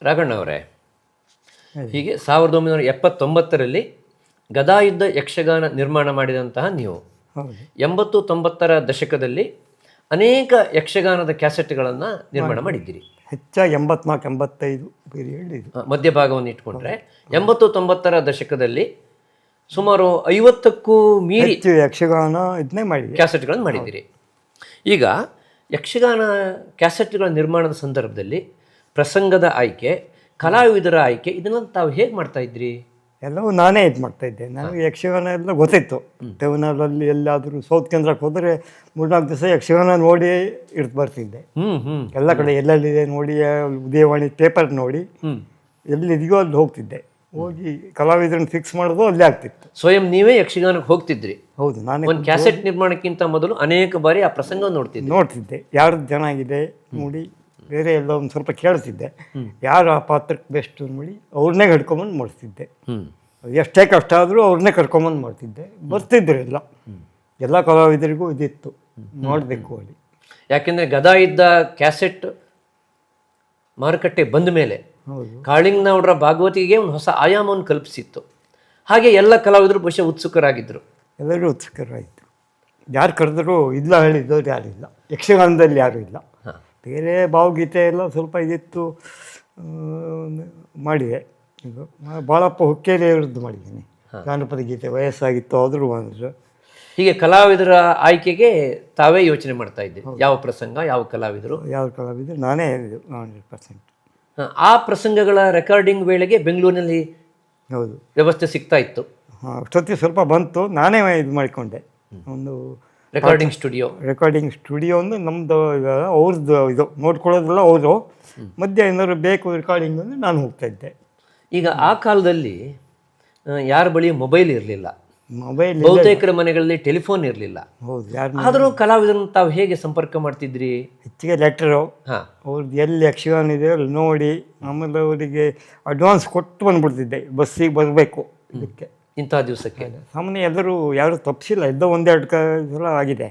ರಾಘಣ್ಣ ಅವರೇ, ಹೀಗೆ 1979ರಲ್ಲಿ ಗದಾಯುದ್ಧ ಯಕ್ಷಗಾನ ನಿರ್ಮಾಣ ಮಾಡಿದಂತಹ ನೀವು 80-90ರ ದಶಕದಲ್ಲಿ ಅನೇಕ ಯಕ್ಷಗಾನದ ಕ್ಯಾಸೆಟ್ಗಳನ್ನು ನಿರ್ಮಾಣ ಮಾಡಿದ್ದೀರಿ. ಹೆಚ್ಚಾಗಿ 84-85 ಪೀರಿಯಡ್ ಇದು. ಮಧ್ಯಭಾಗವನ್ನು ಇಟ್ಕೊಂಡ್ರೆ 80-90ರ ದಶಕದಲ್ಲಿ ಸುಮಾರು 50ಕ್ಕೂ ಮೀರಿ ಯಕ್ಷಗಾನ ಇದನ್ನೇ ಮಾಡಿ ಕ್ಯಾಸೆಟ್ಗಳನ್ನು ಮಾಡಿದ್ದೀರಿ. ಈಗ ಯಕ್ಷಗಾನ ಕ್ಯಾಸೆಟ್ಗಳ ನಿರ್ಮಾಣದ ಸಂದರ್ಭದಲ್ಲಿ ಪ್ರಸಂಗದ ಆಯ್ಕೆ, ಕಲಾವಿದರ ಆಯ್ಕೆ, ಇದನ್ನು ತಾವು ಹೇಗೆ ಮಾಡ್ತಾ ಇದ್ರಿ? ಎಲ್ಲವೂ ನಾನೇ ಇದು ಮಾಡ್ತಾಯಿದ್ದೆ. ನನಗೆ ಯಕ್ಷಗಾನ ಎಲ್ಲ ಗೊತ್ತಿತ್ತು. ಟೌನಲ್ಲಿ ಎಲ್ಲಾದರೂ ಸೌತ್ ಕೇಂದ್ರಕ್ಕೆ ಹೋದರೆ 3-4 ದಿವಸ ಯಕ್ಷಗಾನ ನೋಡಿ ಬರ್ತಿದ್ದೆ. ಎಲ್ಲ ಕಡೆ ಎಲ್ಲೆಲ್ಲಿದೆ ನೋಡಿ, ಉದಯವಾಣಿ ಪೇಪರ್ ನೋಡಿ ಎಲ್ಲಿದೆಯೋ ಅಲ್ಲಿ ಹೋಗ್ತಿದ್ದೆ. ಹೋಗಿ ಕಲಾವಿದರನ್ನು ಫಿಕ್ಸ್ ಮಾಡೋದು ಅಲ್ಲೇ ಆಗ್ತಿತ್ತು. ಸ್ವಯಂ ನೀವೇ ಯಕ್ಷಗಾನಕ್ಕೆ ಹೋಗ್ತಿದ್ರಿ? ಹೌದು, ನಾನೇ. ಒಂದು ಕ್ಯಾಸೆಟ್ ನಿರ್ಮಾಣಕ್ಕಿಂತ ಮೊದಲು ಅನೇಕ ಬಾರಿ ಆ ಪ್ರಸಂಗ ನೋಡ್ತಿದ್ದೆ. ಯಾರು ಚೆನ್ನಾಗಿದೆ ನೋಡಿ, ಬೇರೆ ಎಲ್ಲ ಒಂದು ಸ್ವಲ್ಪ ಕೇಳ್ತಿದ್ದೆ. ಯಾರು ಆ ಪಾತ್ರಕ್ಕೆ ಬೆಸ್ಟ್ ನೋಡಿ ಅವ್ರನ್ನೇ ಕರ್ಕೊಂಬಂದು ಮಾಡಿಸ್ತಿದ್ದೆ. ಎಷ್ಟೇ ಕಷ್ಟ ಆದರೂ ಅವ್ರನ್ನೇ ಕರ್ಕೊಂಬಂದು ಮಾಡ್ತಿದ್ದೆ. ಬರ್ತಿದ್ರು ಎಲ್ಲ ಕಲಾವಿದರಿಗೂ ಇದಿತ್ತು, ಮಾಡಬೇಕು ಅಲ್ಲಿ. ಯಾಕೆಂದರೆ ಗದಾಯುದ್ಧ ಕ್ಯಾಸೆಟ್ ಮಾರುಕಟ್ಟೆ ಬಂದ ಮೇಲೆ ಕಾಳಿಂಗನವರ ಭಾಗವತಿಗೆ ಒಂದು ಹೊಸ ಆಯಾಮವನ್ನು ಕಲ್ಪಿಸಿತ್ತು. ಹಾಗೆ ಎಲ್ಲ ಕಲಾವಿದರು ಬಹುಶಃ ಉತ್ಸುಕರಾಗಿದ್ದರು. ಎಲ್ಲರೂ ಉತ್ಸುಕರಾಗಿದ್ದರು. ಯಾರು ಕರೆದರೂ ಇಲ್ಲ ಹೇಳಿದ್ದವ್ರು ಯಾರಿಲ್ಲ. ಯಕ್ಷಗಾನದಲ್ಲಿ ಯಾರೂ ಇಲ್ಲ. ಬೇರೆ ಭಾವಗೀತೆ ಎಲ್ಲ ಸ್ವಲ್ಪ ಇದಿತ್ತು, ಮಾಡಿದೆ. ಇದು ಭಾಳಪ್ಪ ಹುಕ್ಕೇರಿಯವ್ರದ್ದು ಮಾಡಿದ್ದೀನಿ. ಜಾನಪದ ಗೀತೆ ವಯಸ್ಸಾಗಿತ್ತು, ಆದರೂ ಬಂದರು. ಹೀಗೆ ಕಲಾವಿದರ ಆಯ್ಕೆಗೆ ತಾವೇ ಯೋಚನೆ ಮಾಡ್ತಾ ಇದ್ದೀವಿ, ಯಾವ ಪ್ರಸಂಗ, ಯಾವ ಕಲಾವಿದರು ನಾನೇ ಹೇಳಿದ್ದು 100%. ಆ ಪ್ರಸಂಗಗಳ ರೆಕಾರ್ಡಿಂಗ್ ವೇಳೆಗೆ ಬೆಂಗಳೂರಿನಲ್ಲಿ ಹೌದು ವ್ಯವಸ್ಥೆ ಸಿಗ್ತಾ ಇತ್ತು. ಅಷ್ಟೊತ್ತಿಗೆ ಸ್ವಲ್ಪ ಬಂತು, ನಾನೇ ಇದು ಮಾಡಿಕೊಂಡೆ. ಒಂದು ರೆಕಾರ್ಡಿಂಗ್ ಸ್ಟುಡಿಯೋ ಒಂದು ನಮ್ಮದು, ಅವ್ರದ್ದು ಇದು ನೋಡ್ಕೊಳ್ಳೋದಿಲ್ಲ ಅವರು. ಮಧ್ಯ ಏನಾದ್ರು ಬೇಕು ರೆಕಾರ್ಡಿಂಗ್ ಅಂದರೆ ನಾನು ಹೋಗ್ತಾಯಿದ್ದೆ. ಈಗ ಆ ಕಾಲದಲ್ಲಿ ಯಾರ ಬಳಿ ಮೊಬೈಲ್ ಇರಲಿಲ್ಲ, ಮೊಬೈಲ್ ಬಹುತೇಕರ ಮನೆಗಳಲ್ಲಿ ಟೆಲಿಫೋನ್ ಇರಲಿಲ್ಲ. ಹೌದು, ಯಾರು ಆದರೂ ಕಲಾವಿದರನ್ನು ತಾವು ಹೇಗೆ ಸಂಪರ್ಕ ಮಾಡ್ತಿದ್ರಿ? ಹೆಚ್ಚಿಗೆ ಲೆಟರು, ಅವ್ರದ್ದು ಎಲ್ಲಿ ಯಕ್ಷಗಾನ ಇದೆ ಅಲ್ಲಿ ನೋಡಿ, ಆಮೇಲೆ ಅವರಿಗೆ ಅಡ್ವಾನ್ಸ್ ಕೊಟ್ಟು ಬಂದುಬಿಡ್ತಿದ್ದೆ. ಬಸ್ಸಿಗೆ ಬರಬೇಕು ಇದಕ್ಕೆ ಇಂಥ ದಿವಸಕ್ಕೆ. ಸಾಮಾನ್ಯ ಎಲ್ಲರೂ ಯಾರೂ ತಪ್ಪಿಸಿಲ್ಲ, ಎಲ್ಲೋ 1-2 ಸಲ ಆಗಿದೆ.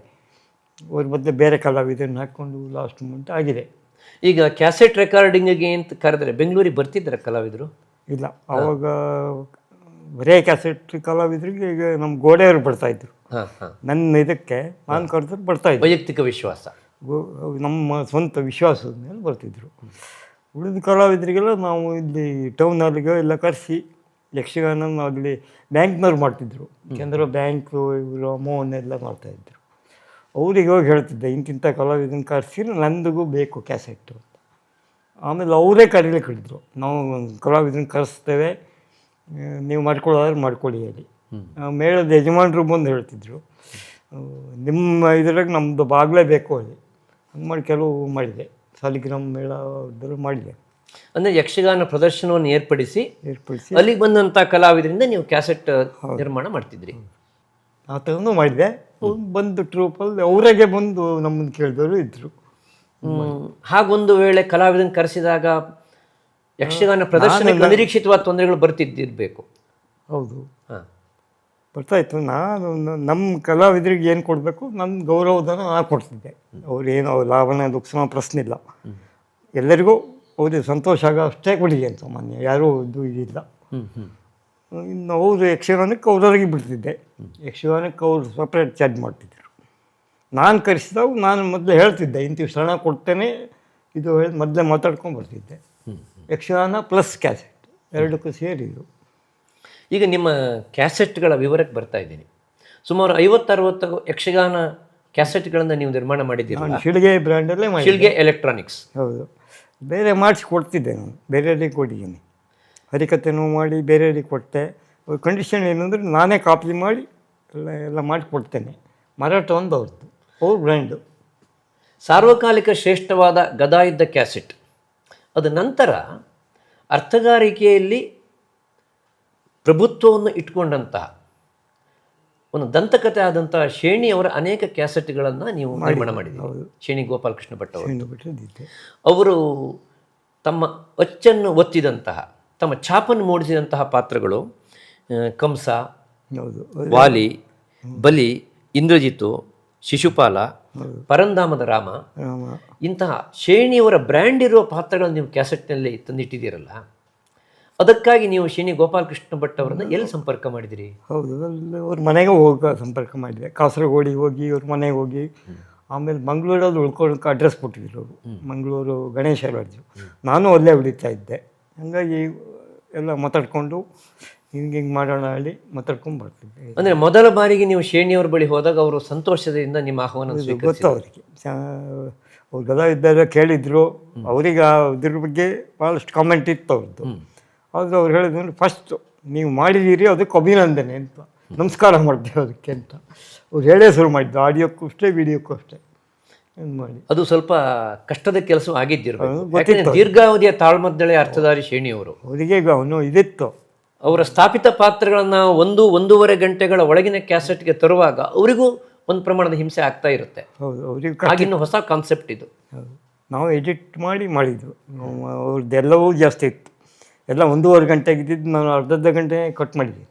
ಅವ್ರ ಬದಲು ಬೇರೆ ಕಲಾವಿದರನ್ನ ಹಾಕ್ಕೊಂಡು ಲಾಸ್ಟ್ ಮೂಮೆಂಟ್ ಆಗಿದೆ. ಈಗ ಕ್ಯಾಸೆಟ್ ರೆಕಾರ್ಡಿಂಗಿಗೆ ಅಂತ ಕರೆದ್ರೆ ಬೆಂಗಳೂರಿಗೆ ಬರ್ತಿದ್ದಾರೆ ಕಲಾವಿದರು? ಇಲ್ಲ, ಆವಾಗ ಬರೇ ಕ್ಯಾಸೆಟ್ ಕಲಾವಿದರಿಗೆ ಈಗ ನಮ್ಮ ಗೋಡೆಯವರು ಬರ್ತಾಯಿದ್ರು. ನನ್ನ ಇದಕ್ಕೆ ನಾನು ಕರೆದ್ರೆ ಬರ್ತಾಯಿದ್ದೆ. ವೈಯಕ್ತಿಕ ವಿಶ್ವಾಸ, ನಮ್ಮ ಸ್ವಂತ ವಿಶ್ವಾಸದ ಮೇಲೆ ಬರ್ತಿದ್ರು. ಉಳಿದ ಕಲಾವಿದರಿಗೆಲ್ಲ ನಾವು ಇಲ್ಲಿ ಟೌನಲ್ಲಿಗೆ ಎಲ್ಲ ಕರೆಸಿ ಯಕ್ಷಗಾನ ಅಲ್ಲಿ ಬ್ಯಾಂಕ್ನವ್ರು ಮಾಡ್ತಿದ್ರು. ಕೆನರಾ ಬ್ಯಾಂಕು, ಇವರು ಮೋಹನೆಲ್ಲ ಮಾಡ್ತಾಯಿದ್ರು. ಅವ್ರಿಗೆ ಹೋಗಿ ಹೇಳ್ತಿದ್ದೆ, ಇಂತಿಂಥ ಕಲಾವಿದನ ಕರೆಸಿ ನಂದಿಗೂ ಬೇಕು ಕ್ಯಾಸೆಟ್ಟು ಅಂತ. ಆಮೇಲೆ ಅವರೇ ಕರೀಲಿಕ್ಕೆ ಹಿಡಿದ್ರು, ನಾವು ಕಲಾವಿದನ ಕರೆಸ್ತೇವೆ, ನೀವು ಮಾಡ್ಕೊಳ್ಳೋದಾದ್ರೆ ಮಾಡ್ಕೊಳ್ಳಿ ಹೇಳಿ. ಮೇಳದ ಯಜಮಾನರು ಬಂದು ಹೇಳ್ತಿದ್ರು, ನಿಮ್ಮ ಇದ್ರಾಗ ನಮ್ಮದು ಬಾಗಲೇಬೇಕು ಅಲ್ಲಿ. ಹಂಗೆ ಮಾಡಿ ಕೆಲವು ಮಾಡಿದೆ. ಸಾಲಿಗ್ರಾಮ ಮೇಳದಲ್ಲೂ ಮಾಡಿದೆ. ಅಂದರೆ ಯಕ್ಷಗಾನ ಪ್ರದರ್ಶನವನ್ನು ಏರ್ಪಡಿಸಿ ಅಲ್ಲಿಗೆ ಬಂದಂಥ ಕಲಾವಿದರಿಂದ ನೀವು ಕ್ಯಾಸೆಟ್ ನಿರ್ಮಾಣ ಮಾಡ್ತಿದ್ರಿ? ಆ ಥರನೂ ಮಾಡಿದೆ. ಬಂದು ಟ್ರೂಪಲ್ಲಿ ಅವರಾಗೆ ಬಂದು ನಮ್ಮನ್ನು ಕೇಳಿದವರು ಇದ್ದರು. ಹಾಗೊಂದು ವೇಳೆ ಕಲಾವಿದನ ಕರೆಸಿದಾಗ ಯಕ್ಷಗಾನ ಪ್ರದರ್ಶನಕ್ಕೆ ಅನಿರೀಕ್ಷಿತವಾದ ತೊಂದರೆಗಳು ಬರ್ತಿದ್ದಿರಬೇಕು. ಹೌದು, ಬರ್ತಾಯಿತ್ತು. ನಾನು ನಮ್ಮ ಕಲಾವಿದರಿಗೆ ಏನು ಕೊಡಬೇಕು, ನನ್ನ ಗೌರವಧನ ನಾನು ಕೊಡ್ತಿದ್ದೆ. ಅವ್ರೇನೋ ಲಾಭನ ದುಃಖ ಪ್ರಶ್ನೆ ಇಲ್ಲ, ಎಲ್ಲರಿಗೂ ಅವ್ರಿಗೆ ಸಂತೋಷ ಆಗೋ ಅಷ್ಟೇ ಕೊಡಿದೆ ಸಾಮಾನ್ಯ, ಯಾರೂ ಇದು ಇದಿಲ್ಲ. ಇನ್ನು ಅವರು ಯಕ್ಷಗಾನಕ್ಕೆ ಅವ್ರವ್ರಿಗೆ ಬಿಡ್ತಿದ್ದೆ. ಯಕ್ಷಗಾನಕ್ಕೆ ಅವರು ಸಪ್ರೇಟ್ ಚಾರ್ಜ್ ಮಾಡ್ತಿದ್ದರು. ನಾನು ಕರೆಸಿದಾಗ ನಾನು ಮೊದಲೇ ಹೇಳ್ತಿದ್ದೆ, ಇಂತಿಷ್ಟು ಹಣ ಕೊಡ್ತೇನೆ ಇದು ಹೇಳಿ ಮೊದಲೇ ಮಾತಾಡ್ಕೊಂಡು ಬರ್ತಿದ್ದೆ. ಯಕ್ಷಗಾನ ಪ್ಲಸ್ ಕ್ಯಾಸೆಟ್ ಎರಡಕ್ಕೂ ಸೇರಿದ್ರು. ಈಗ ನಿಮ್ಮ ಕ್ಯಾಸೆಟ್ಗಳ ವಿವರಕ್ಕೆ ಬರ್ತಾ ಇದ್ದೀನಿ. ಸುಮಾರು 50-60 ಯಕ್ಷಗಾನ ಕ್ಯಾಸೆಟ್ಗಳನ್ನು ನೀವು ನಿರ್ಮಾಣ ಮಾಡಿದ್ದೀರಿ. ಶಿಳ್ಗೆ ಬ್ರ್ಯಾಂಡಲ್ಲೇ ಮಾಡಿ, ಶಿಳ್ಗೆ ಎಲೆಕ್ಟ್ರಾನಿಕ್ಸ್. ಹೌದು, ಬೇರೆ ಮಾಡಿಸಿ ಕೊಡ್ತಿದ್ದೆ ನಾನು, ಬೇರೆಯವರಿಗೆ ಕೊಟ್ಟಿದ್ದೀನಿ. ಹರಿಕಥೆನೂ ಮಾಡಿ ಬೇರೆಯವರಿಗೆ ಕೊಟ್ಟೆ. ಕಂಡೀಷನ್ ಏನಂದರೆ ನಾನೇ ಕಾಪಿ ಮಾಡಿ ಎಲ್ಲ ಮಾಡಿ ಕೊಡ್ತೇನೆ. ಮಾರಾಟ ಒಂದು ಅವ್ರದ್ದು, ಅವ್ರ ಬ್ರ್ಯಾಂಡು. ಸಾರ್ವಕಾಲಿಕ ಶ್ರೇಷ್ಠವಾದ ಗದಾಯುದ್ಧ ಕ್ಯಾಸೆಟ್, ಅದು ನಂತರ ಅರ್ಥಗಾರಿಕೆಯಲ್ಲಿ ಪ್ರಭುತ್ವವನ್ನು ಇಟ್ಕೊಂಡಂತಹ ಒಂದು ದಂತಕಥೆ ಆದಂತಹ ಶೇಣಿಯವರ ಅನೇಕ ಕ್ಯಾಸೆಟ್ಗಳನ್ನು ನೀವು ನಿರ್ಮಾಣ ಮಾಡಿದ್ದೀರಿ. ಶೇಣಿ ಗೋಪಾಲಕೃಷ್ಣ ಭಟ್ ಅವರು ತಮ್ಮ ಅಚ್ಚನ್ನು ಒತ್ತಿದಂತಹ, ತಮ್ಮ ಛಾಪನ್ನು ಮೂಡಿಸಿದಂತಹ ಪಾತ್ರಗಳು ಕಂಸ, ವಾಲಿ, ಬಲಿ, ಇಂದ್ರಜಿತು, ಶಿಶುಪಾಲ, ಪರಂಧಾಮದ ರಾಮ, ರಾಮ. ಇಂತಹ ಶೇಣಿಯವರ ಬ್ರ್ಯಾಂಡ್ ಇರುವ ಪಾತ್ರಗಳನ್ನು ನೀವು ಕ್ಯಾಸೆಟ್ನಲ್ಲಿ ತಂದಿಟ್ಟಿದ್ದೀರಲ್ಲ, ಅದಕ್ಕಾಗಿ ನೀವು ಶೇಣಿ ಗೋಪಾಲಕೃಷ್ಣ ಭಟ್ ಅವರನ್ನು ಎಲ್ಲಿ ಸಂಪರ್ಕ ಮಾಡಿದಿರಿ? ಹೌದು, ಅಲ್ಲಿ ಅವ್ರ ಮನೆಗೆ ಹೋಗಿ ಸಂಪರ್ಕ ಮಾಡಿದೆ. ಕಾಸರಗೋಡಿಗೆ ಹೋಗಿ ಅವ್ರ ಮನೆಗೆ ಹೋಗಿ, ಆಮೇಲೆ ಮಂಗಳೂರಲ್ಲಿ ಉಳ್ಕೊಳ್ಳೋಕೆ ಅಡ್ರೆಸ್ ಕೊಟ್ಟಿದ್ರು ಅವರು. ಮಂಗಳೂರು ಗಣೇಶ ರಾಜು. ನಾನು ಅಲ್ಲೇ ಉಳಿತಾ ಇದ್ದೆ. ಹಾಗಾಗಿ ಎಲ್ಲ ಮಾತಾಡಿಕೊಂಡು ಹಿಂಗೆ ಮಾಡೋಣ ಹೇಳಿ ಮಾತಾಡ್ಕೊಂಡು ಬರ್ತಿದ್ದೆ. ಅಂದರೆ ಮೊದಲ ಬಾರಿಗೆ ನೀವು ಶೇಣಿಯವ್ರ ಬಳಿ ಹೋದಾಗ ಅವರು ಸಂತೋಷದಿಂದ ನಿಮ್ಮ ಆಹ್ವಾನ ಗೊತ್ತು ಅವರಿಗೆ. ಅವ್ರು ಗದಾ ಇದ್ದಾಗ ಕೇಳಿದ್ರು. ಅವ್ರಿಗೆ ಅದ್ರ ಬಗ್ಗೆ ಭಾಳಷ್ಟು ಕಾಮೆಂಟ್ ಇತ್ತು ಅವ್ರದ್ದು. ಆದರೆ ಅವ್ರು ಹೇಳಿದ್ರು, ಫಸ್ಟ್ ನೀವು ಮಾಡಿದ್ದೀರಿ ಅದಕ್ಕೆ ಅಭಿನಂದನೆ ಅಂತ, ನಮಸ್ಕಾರ ಮಾಡ್ತೇವೆ ಅದಕ್ಕೆ ಅಂತ ಅವ್ರು ಹೇಳೇ ಶುರು ಮಾಡಿದ್ದು. ಆಡಿಯೋಕ್ಕೂ ಅಷ್ಟೇ, ವಿಡಿಯೋಕ್ಕೂ ಅಷ್ಟೇ ಮಾಡಿ. ಅದು ಸ್ವಲ್ಪ ಕಷ್ಟದ ಕೆಲಸ ಆಗಿದ್ದಿರಬೇಕು. ದೀರ್ಘಾವಧಿಯ ತಾಳ್ಮದ್ದಳೆ ಅರ್ಥಧಾರಿ ಶೇಣಿಯವರು. ಅವರಿಗೆ ಅವನು ಇದಿತ್ತು. ಅವರ ಸ್ಥಾಪಿತ ಪಾತ್ರಗಳನ್ನು 1-1.5 ಗಂಟೆಗಳ ಒಳಗಿನ ಕ್ಯಾಸೆಟ್ಗೆ ತರುವಾಗ ಅವರಿಗೂ ಒಂದು ಪ್ರಮಾಣದ ಹಿಂಸೆ ಆಗ್ತಾ ಇರುತ್ತೆ. ಹೌದು, ಅವ್ರಿಗೆ ಆಗಿನ ಹೊಸ ಕಾನ್ಸೆಪ್ಟ್ ಇದು. ಹೌದು, ನಾವು ಎಡಿಟ್ ಮಾಡಿದ್ದು. ಅವ್ರದ್ದೆಲ್ಲವೂ ಜಾಸ್ತಿ ಇತ್ತು. ಎಲ್ಲ 1.5 ಗಂಟೆಗೆ ಇದ್ದಿದ್ದು ನಾವು ಅರ್ಧ ಗಂಟೆ ಕಟ್ ಮಾಡಿದ್ವಿ.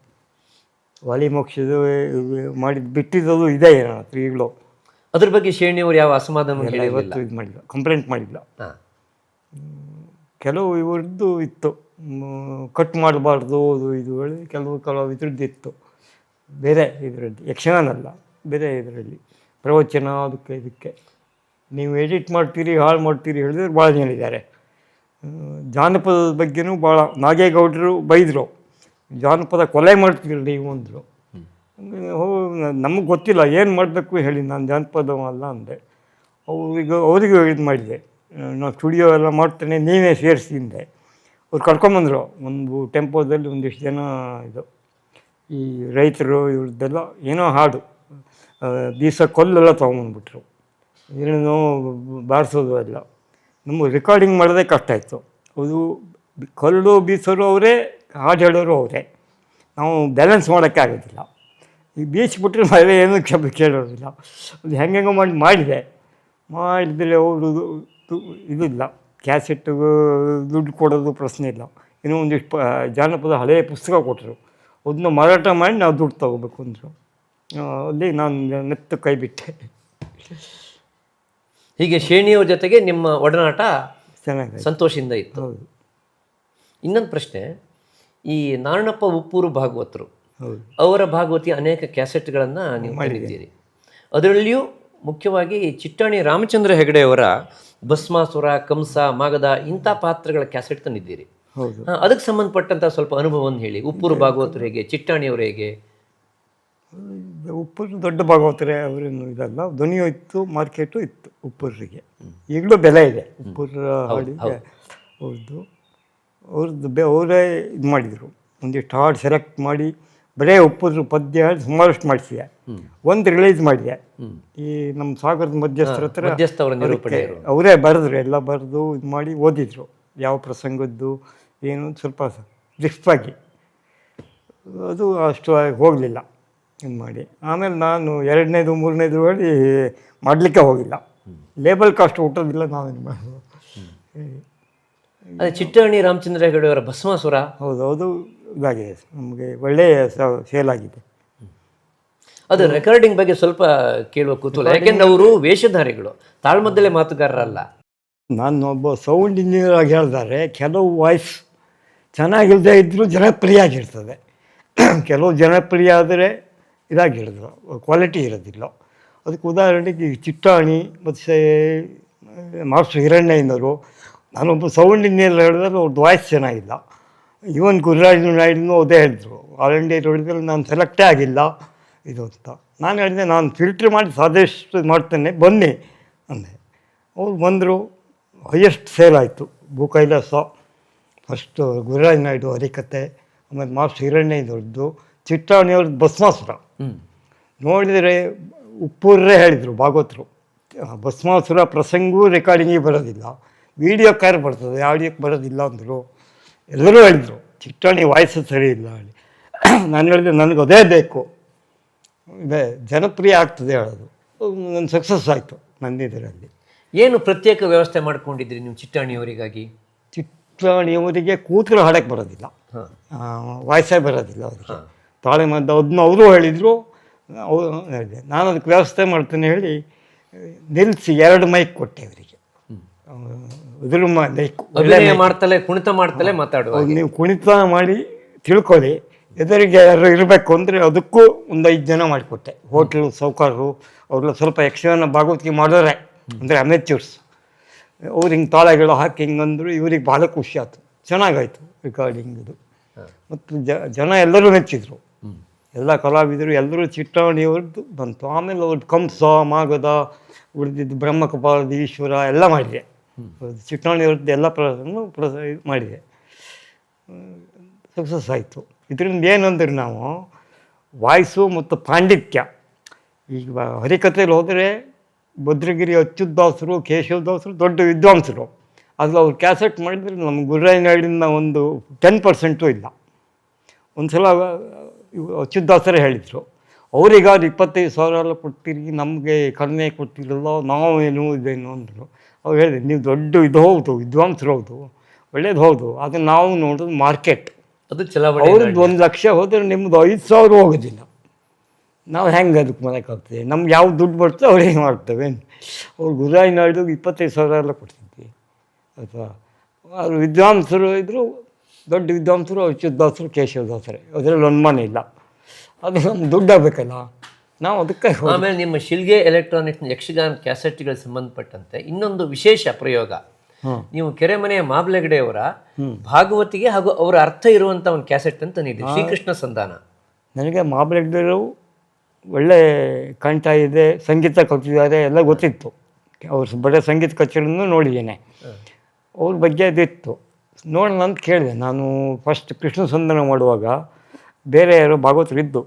ವಾಲಿ ಮೋಕ್ಷದ ಮಾಡಿದ್ದು ಬಿಟ್ಟಿದ್ದು ಇದೆ ನನ್ನ ಹತ್ರ ಈಗಲೂ. ಅದ್ರ ಬಗ್ಗೆ ಶೇಣಿಯವರು ಯಾವ ಅಸಮಾಧಾನ ಇವತ್ತು ಇದು ಮಾಡಿಲ್ಲ, ಕಂಪ್ಲೇಂಟ್ ಮಾಡಿಲ್ಲ. ಕೆಲವು ಇವ್ರದ್ದು ಇತ್ತು, ಕಟ್ ಮಾಡಬಾರ್ದು ಅದು ಇದು ಹೇಳಿ ಕೆಲವು ಇದ್ರದ್ದು ಇತ್ತು. ಬೇರೆ ಇದರಲ್ಲಿ ಯಕ್ಷಗಾನ ಅಲ್ಲ, ಬೇರೆ ಇದರಲ್ಲಿ ಪ್ರವಚನ ಅದಕ್ಕೆ ಇದಕ್ಕೆ ನೀವು ಎಡಿಟ್ ಮಾಡ್ತೀರಿ, ಹಾಳು ಮಾಡ್ತೀರಿ ಹೇಳಿದ್ರೆ ಭಾಳ ಜನ ಇದ್ದಾರೆ. ಜಾನಪದದ ಬಗ್ಗೆನೂ ಭಾಳ ನಾಗೇಗೌಡರು ಬೈದರು. ಜಾನಪದ ಕೊಲೆ ಮಾಡ್ತೀರಿ ನೀವು ಅಂದರು. ನಮಗೆ ಗೊತ್ತಿಲ್ಲ ಏನು ಮಾಡಬೇಕು ಹೇಳಿ, ನಾನು ಜಾನಪದವಲ್ಲ ಅಂದೆ. ಅವರಿಗೂ ಇದು ಮಾಡಿದೆ, ನಾವು ಸ್ಟುಡಿಯೋ ಎಲ್ಲ ಮಾಡ್ತೇನೆ, ನೀವೇ ಸೇರಿಸಿ ಅಂದೆ. ಅವ್ರು ಕರ್ಕೊಂಬಂದರು. ಒಂದು ಟೆಂಪೋದಲ್ಲಿ ಒಂದಿಷ್ಟು ಜನ ಇದು ಈ ರೈತರು ಇವ್ರದ್ದೆಲ್ಲ ಏನೋ ಹಾಡು ಬೀಸ ಕೊಲ್ಲೆಲ್ಲ ತೊಗೊಂಬಂದ್ಬಿಟ್ರು. ಏನೇನೋ ಬಾರಿಸೋದು ಎಲ್ಲ. ನಮಗೆ ರೆಕಾರ್ಡಿಂಗ್ ಮಾಡೋದೇ ಕಷ್ಟ ಆಯಿತು. ಅದು ಕೊಲ್ಲು ಬೀಸೋರು ಅವರೇ, ಹಾಡು ಹೇಳೋರು ಅವರೇ. ನಾವು ಬ್ಯಾಲೆನ್ಸ್ ಮಾಡೋಕ್ಕೆ ಆಗೋದಿಲ್ಲ. ಈ ಬೀಚ್ಬಿಟ್ರೆ ಮೇಲೆ ಏನೂ ಕೇಳೋದಿಲ್ಲ. ಅದು ಹೆಂಗೆಂಗೋ ಮಾಡಿದೆ. ಮಾಡಿದರೆ ಅವರು ಇದಿಲ್ಲ, ಕ್ಯಾಸೆಟ್ಟಿಗೂ ದುಡ್ಡು ಕೊಡೋದು ಪ್ರಶ್ನೆ ಇಲ್ಲ. ಇನ್ನೂ ಒಂದಿಷ್ಟು ಜಾನಪದ ಹಳೆಯ ಪುಸ್ತಕ ಕೊಟ್ಟರು, ಅದನ್ನ ಮಾರಾಟ ಮಾಡಿ ನಾವು ದುಡ್ಡು ತೊಗೋಬೇಕು ಅಂದರು. ಅಲ್ಲಿ ನಾನು ನೆತ್ತು ಕೈ ಬಿಟ್ಟೆ. ಹೀಗೆ ಶೇಣಿಯವ್ರ ಜೊತೆಗೆ ನಿಮ್ಮ ಒಡನಾಟ ಚೆನ್ನಾಗಿ ಸಂತೋಷದಿಂದ ಇತ್ತು. ಹೌದು. ಇನ್ನೊಂದು ಪ್ರಶ್ನೆ, ಈ ನಾರಣಪ್ಪ ಉಪ್ಪೂರು ಭಾಗವತರು, ಹೌದು, ಅವರ ಭಾಗವತಿ ಅನೇಕ ಕ್ಯಾಸೆಟ್ಗಳನ್ನು ನೀವು ಮಾಡಿದ್ದೀರಿ. ಅದರಲ್ಲಿಯೂ ಮುಖ್ಯವಾಗಿ ಚಿಟ್ಟಾಣಿ ರಾಮಚಂದ್ರ ಹೆಗಡೆಯವರ ಭಸ್ಮಾಸುರ, ಕಂಸ, ಮಾಗದ ಇಂಥ ಪಾತ್ರಗಳ ಕ್ಯಾಸೆಟ್ ತಂದಿದ್ದೀರಿ. ಹೌದು. ಅದಕ್ಕೆ ಸಂಬಂಧಪಟ್ಟಂಥ ಸ್ವಲ್ಪ ಅನುಭವವನ್ನು ಹೇಳಿ. ಉಪ್ಪೂರು ಭಾಗವತರು ಹೇಗೆ, ಚಿಟ್ಟಾಣಿಯವರು ಹೇಗೆ? ಉಪ್ಪೂರು ದೊಡ್ಡ ಭಾಗವತರೇ ಅವರೇನು ಇದಲ್ಲ, ಧ್ವನಿಯೂ ಇತ್ತು, ಮಾರ್ಕೆಟು ಇತ್ತು ಉಪ್ಪೂರಿಗೆ. ಈಗಲೂ ಬೆಲೆ ಇದೆ ಉಪ್ಪೂರ ಹಾಡಿಗೆ. ಅವ್ರದ್ದು ಅವರೇ ಇದು ಮಾಡಿದರು. ಒಂದಿಷ್ಟು ಹಾಡು ಸೆಲೆಕ್ಟ್ ಮಾಡಿ ಬರೇ ಉಪ್ಪೂರು ಪದ್ಯ ಸುಮಾರಷ್ಟು ಮಾಡಿಸಿದೆ. ಒಂದು ರಿಲೀಸ್ ಮಾಡಿದೆ ಈ ನಮ್ಮ ಸಾಗರದ ಮಧ್ಯಸ್ಥರ ಹತ್ರ. ಅವರೇ ಬರೆದ್ರು, ಎಲ್ಲ ಬರೆದು ಇದು ಮಾಡಿ ಓದಿದ್ರು, ಯಾವ ಪ್ರಸಂಗದ್ದು ಏನು ಸ್ವಲ್ಪ ರಿಫ್ಟಾಗಿ. ಅದು ಅಷ್ಟು ಹೋಗಲಿಲ್ಲ ಇದು ಮಾಡಿ. ಆಮೇಲೆ ನಾನು 2ನೇದು 3ನೇದು ಹೇಳಿ ಮಾಡಲಿಕ್ಕೆ ಹೋಗಿಲ್ಲ. ಲೇಬಲ್ ಕಾಸ್ಟ್ ಹುಟ್ಟೋದಿಲ್ಲ, ನಾವೇನು ಮಾಡೋದು. ಅದೇ ಚಿಟ್ಟಾಣಿ ರಾಮಚಂದ್ರ ಹೆಗಡೆಯವರ ಭಸ್ಮಾಸುರ. ಹೌದು, ಇದಾಗಿದೆ, ನಮಗೆ ಒಳ್ಳೆಯ ಸೇಲ್ ಆಗಿದೆ. ಅದು ರೆಕಾರ್ಡಿಂಗ್ ಬಗ್ಗೆ ಸ್ವಲ್ಪ ಕೇಳುವ ಕುತೂಹಲ. ಯಾಕೆಂದ್ರೆ ಅವರು ವೇಷಧಾರಿಗಳು, ತಾಳ್ಮದ್ದಲೆ ಮಾತುಗಾರರಲ್ಲ. ನಾನು ಒಬ್ಬ ಸೌಂಡ್ ಇಂಜಿನಿಯರ್ ಆಗಿ ಹೇಳಿದರೆ ಕೆಲವು ವಾಯ್ಸ್ ಚೆನ್ನಾಗಿಲ್ಲದೆ ಇದ್ದರೂ ಜನಪ್ರಿಯ ಆಗಿರ್ತದೆ. ಕೆಲವು ಜನಪ್ರಿಯ ಆದರೆ ಇದಾಗಿರೋದು, ಕ್ವಾಲಿಟಿ ಇರೋದಿಲ್ಲ. ಅದಕ್ಕೆ ಉದಾಹರಣೆಗೆ ಚಿಟ್ಟಾಣಿ ಮತ್ತು ಮಾಸ್ಟರ್ ಹಿರಣ್ಣಯ್ಯನವರು, ನಾನೊಬ್ಬ ಸೌಂಡ್ ಇಂಜಿನಿಯರ್ ಹೇಳಿದ್ರೆ ಅವ್ರದ್ದು ವಾಯ್ಸ್ ಚೆನ್ನಾಗಿಲ್ಲ. ಇವನ್ ಗುರುರಾಜ್ ನಾಯ್ಡು ಅದೇ ಹೇಳಿದ್ರು, ಆಲ್ ಇಂಡಿಯಾ ರೇಡಿಯೋದಲ್ಲಿ ನಾನು ಸೆಲೆಕ್ಟೇ ಆಗಿಲ್ಲ ಇದು ಅಂತ. ನಾನು ಹೇಳಿದೆ, ನಾನು ಫಿಲ್ಟ್ರ್ ಮಾಡಿ ಸಾದಷ್ಟು ಮಾಡ್ತೇನೆ, ಬನ್ನಿ ಅಂದೆ. ಅವ್ರು ಬಂದರು. ಹೈಯೆಸ್ಟ್ ಸೇಲ್ ಆಯಿತು ಭೂಕೈಲಾಸ, ಫಸ್ಟು ಗುರುರಾಜ್ ನಾಯ್ಡು ಹರಿಕತೆ, ಆಮೇಲೆ ಮಾಸ್ಟರ್ ಹಿರಣ್ಣಯ್ಯನವ್ರದ್ದು, ಚಿಟ್ಟಾಣಿಯವ್ರದ್ದು ಭಸ್ಮಾಸುರ. ನೋಡಿದರೆ ಉಪ್ಪೂರೇ ಹೇಳಿದರು ಭಾಗವತರು, ಭಸ್ಮಾಸುರ ಪ್ರಸಂಗವೂ ರೆಕಾರ್ಡಿಂಗಿಗೆ ಬರೋದಿಲ್ಲ, ವೀಡಿಯೋ ಕಾರ್ ಬರ್ತದೆ, ಆಡಿಯೋಕ್ಕೆ ಬರೋದಿಲ್ಲ ಅಂದರು. ಎಲ್ಲರೂ ಹೇಳಿದರು ಚಿಟ್ಟಾಣಿ ವಾಯ್ಸು ಸರಿ ಇಲ್ಲ ಹೇಳಿ. ನಾನು ಹೇಳಿದೆ, ನನಗೆ ಅದೇ ಬೇಕು, ಇದೆ ಜನಪ್ರಿಯ ಆಗ್ತದೆ ಹೇಳೋದು. ನನ್ನ ಸಕ್ಸಸ್ ಆಯಿತು ನನ್ನ ಇದರಲ್ಲಿ. ಏನು ಪ್ರತ್ಯೇಕ ವ್ಯವಸ್ಥೆ ಮಾಡ್ಕೊಂಡಿದ್ರಿ ನೀವು ಚಿಟ್ಟಾಣಿಯವರಿಗಾಗಿ? ಚಿಟ್ಟಾಣಿಯವರಿಗೆ ಕೂತ್ರು ಹಾಡಕ್ಕೆ ಬರೋದಿಲ್ಲ, ವಾಯ್ಸೇ ಬರೋದಿಲ್ಲ ಅವರಿಗೆ, ತಾಳೆ ಮದ್ದು ಅದನ್ನ ಅವರು ಹೇಳಿದರು. ಅವರು ಹೇಳಿದೆ, ನಾನು ಅದಕ್ಕೆ ವ್ಯವಸ್ಥೆ ಮಾಡ್ತೇನೆ ಹೇಳಿ ನಿಲ್ಲಿಸಿ 2 ಮೈಕ್ ಕೊಟ್ಟೆ ಅವರಿಗೆ. ಇದ್ರ ಮೈಕ್ ಅಭಿನಯ ಮಾಡ್ತಲೇ ಕುಣಿತ ಮಾಡ್ತಲೇ ಮಾತಾಡುವ ನೀವು ಕುಣಿತ ಮಾಡಿ ತಿಳ್ಕೊಳ್ಳಿ, ಎದುರಿಗೆ ಯಾರು ಇರಬೇಕು ಅಂದರೆ ಅದಕ್ಕೂ ಒಂದು 5 ಜನ ಮಾಡಿಕೊಟ್ಟೆ. ಹೋಟ್ಲು ಸೌಕರ್ಯರು ಅವ್ರೆಲ್ಲ ಸ್ವಲ್ಪ ಯಕ್ಷಗಾನ ಭಾಗವತಿಕೆ ಮಾಡೋರೆ, ಅಂದರೆ ಅಮೆಚ್ಯೂರ್ಸ್. ಅವ್ರು ಹಿಂಗೆ ತಾಳಗಳು ಹಾಕಿ ಹಿಂಗಂದ್ರು ಇವ್ರಿಗೆ ಭಾಳ ಖುಷಿ ಆಯ್ತು, ಚೆನ್ನಾಗಾಯಿತು ರೆಕಾರ್ಡಿಂಗ್ ಇದು. ಮತ್ತು ಜನ ಎಲ್ಲರೂ ಮೆಚ್ಚಿದ್ರು, ಎಲ್ಲ ಕಲಾವಿದರು ಎಲ್ಲರೂ. ಚಿಟ್ಟಾಣಿಯವ್ರದ್ದು ಬಂತು. ಆಮೇಲೆ ಅವ್ರದ್ದು ಕಂಸ ಮಾಗದ ಉಳಿದಿದ್ದು ಬ್ರಹ್ಮಕಪಾಲದ ಈಶ್ವರ ಎಲ್ಲ ಮಾಡಿದೆ. ಚಿಟ್ಟಾಣಿಯವ್ರದ್ದು ಎಲ್ಲ ಇದು ಮಾಡಿದೆ, ಸಕ್ಸಸ್ ಆಯಿತು. ಇದರಿಂದ ಏನಂದ್ರೆ ನಾವು ವಾಯ್ಸು ಮತ್ತು ಪಾಂಡಿತ್ಯ, ಈಗ ಹರಿಕಥೆಯಲ್ಲಿ ಹೋದರೆ ಭದ್ರಗಿರಿ ಅಚ್ಯುತದಾಸರು ಕೇಶವದಾಸರು ದೊಡ್ಡ ವಿದ್ವಾಂಸರು. ಅದು ಅವ್ರು ಕ್ಯಾಸೆಟ್ ಮಾಡಿದರೆ ನಮ್ಮ ಗುರುರಾಯನಹಳ್ಳಿಯಿಂದ ಒಂದು 10% ಇಲ್ಲ. ಒಂದು ಸಲ ಅಚ್ಯುತದಾಸರೇ ಹೇಳಿದರು, ಅವರಿಗಾದ 25,000 ಎಲ್ಲ ಕೊಡ್ತೀರಿ, ನಮಗೆ ಕಡಿಮೆ ಕೊಡ್ತಿರಲ್ಲ, ನಾವೇನು ಇದೇನು ಅಂದರು. ಅವ್ರು ಹೇಳಿದೆ, ನೀವು ದೊಡ್ಡ ಇದು ಹೌದು, ವಿದ್ವಾಂಸರು ಹೌದು, ಒಳ್ಳೇದು ಹೌದು, ಆದರೆ ನಾವು ನೋಡೋದು ಮಾರ್ಕೆಟ್. ಅದು ಚಲಾವಣೆ. ಅವ್ರದ್ದು 1 ಲಕ್ಷ ಹೋದರೆ ನಿಮ್ಮದು 5,000 ಹೋಗೋದಿಲ್ಲ. ನಾವು ಹೆಂಗೆ ಅದಕ್ಕೆ ಮಾಡೋಕ್ಕಾಗ್ತದೆ? ನಮ್ಗೆ ಯಾವ ದುಡ್ಡು ಬರ್ತದೆ ಅವ್ರಿಗೆ ಮಾಡ್ತೇವೆ. ಅವ್ರು ಗುರುರಾಯನಹಳ್ಳಿಗೆ 25,000 ಎಲ್ಲ ಕೊಡ್ತಿದ್ವಿ. ಅಥವಾ ಅವರು ವಿದ್ವಾಂಸರು ಇದ್ದರು, ದೊಡ್ಡ ವಿದ್ವಾಂಸರು ಅಚ್ಯುತದಾಸರು ಕೇಶವದಾಸರೇ, ಅದರಲ್ಲಿ ಅನುಮಾನ ಇಲ್ಲ. ಅದು ನಮ್ಗೆ ದುಡ್ಡು ಆಗಬೇಕಲ್ಲ, ನಾವು ಅದಕ್ಕೆ. ಆಮೇಲೆ ನಿಮ್ಮ ಶಿಲ್ಗೆ ಎಲೆಕ್ಟ್ರಾನಿಕ್ಸ್ ಯಕ್ಷಗಾನ ಕ್ಯಾಸೆಟ್ಗಳಿಗೆ ಸಂಬಂಧಪಟ್ಟಂತೆ ಇನ್ನೊಂದು ವಿಶೇಷ ಪ್ರಯೋಗ, ನೀವು ಕೆರೆಮನೆಯ ಮಾಬ್ಲೆಗಡೆಯವರ ಭಾಗವತಿಗೆ ಹಾಗೂ ಅವರ ಅರ್ಥ ಇರುವಂಥ ಒಂದು ಕ್ಯಾಸೆಟ್ ಅಂತ ನೀಡಿದೆ, ಶ್ರೀಕೃಷ್ಣ ಸಂಧಾನ. ನನಗೆ ಮಾಬ್ಲೆಗಡೆಯವರು ಒಳ್ಳೆ ಕಂಠ ಇದೆ, ಸಂಗೀತ ಕಲಿತಿದ್ದಾರೆ ಎಲ್ಲ ಗೊತ್ತಿತ್ತು. ಅವ್ರು ಬರೀ ಸಂಗೀತ ಕಚೇರಿನೂ ನೋಡಿದ್ದೇನೆ. ಅವ್ರ ಬಗ್ಗೆ ಅದಿತ್ತು. ನೋಡೋಣ ಅಂತ ಕೇಳಿದೆ ನಾನು. ಫಸ್ಟ್ ಕೃಷ್ಣ ಸಂಧಾನ ಮಾಡುವಾಗ ಬೇರೆ ಯಾರೋ ಭಾಗವತರಿದ್ದು,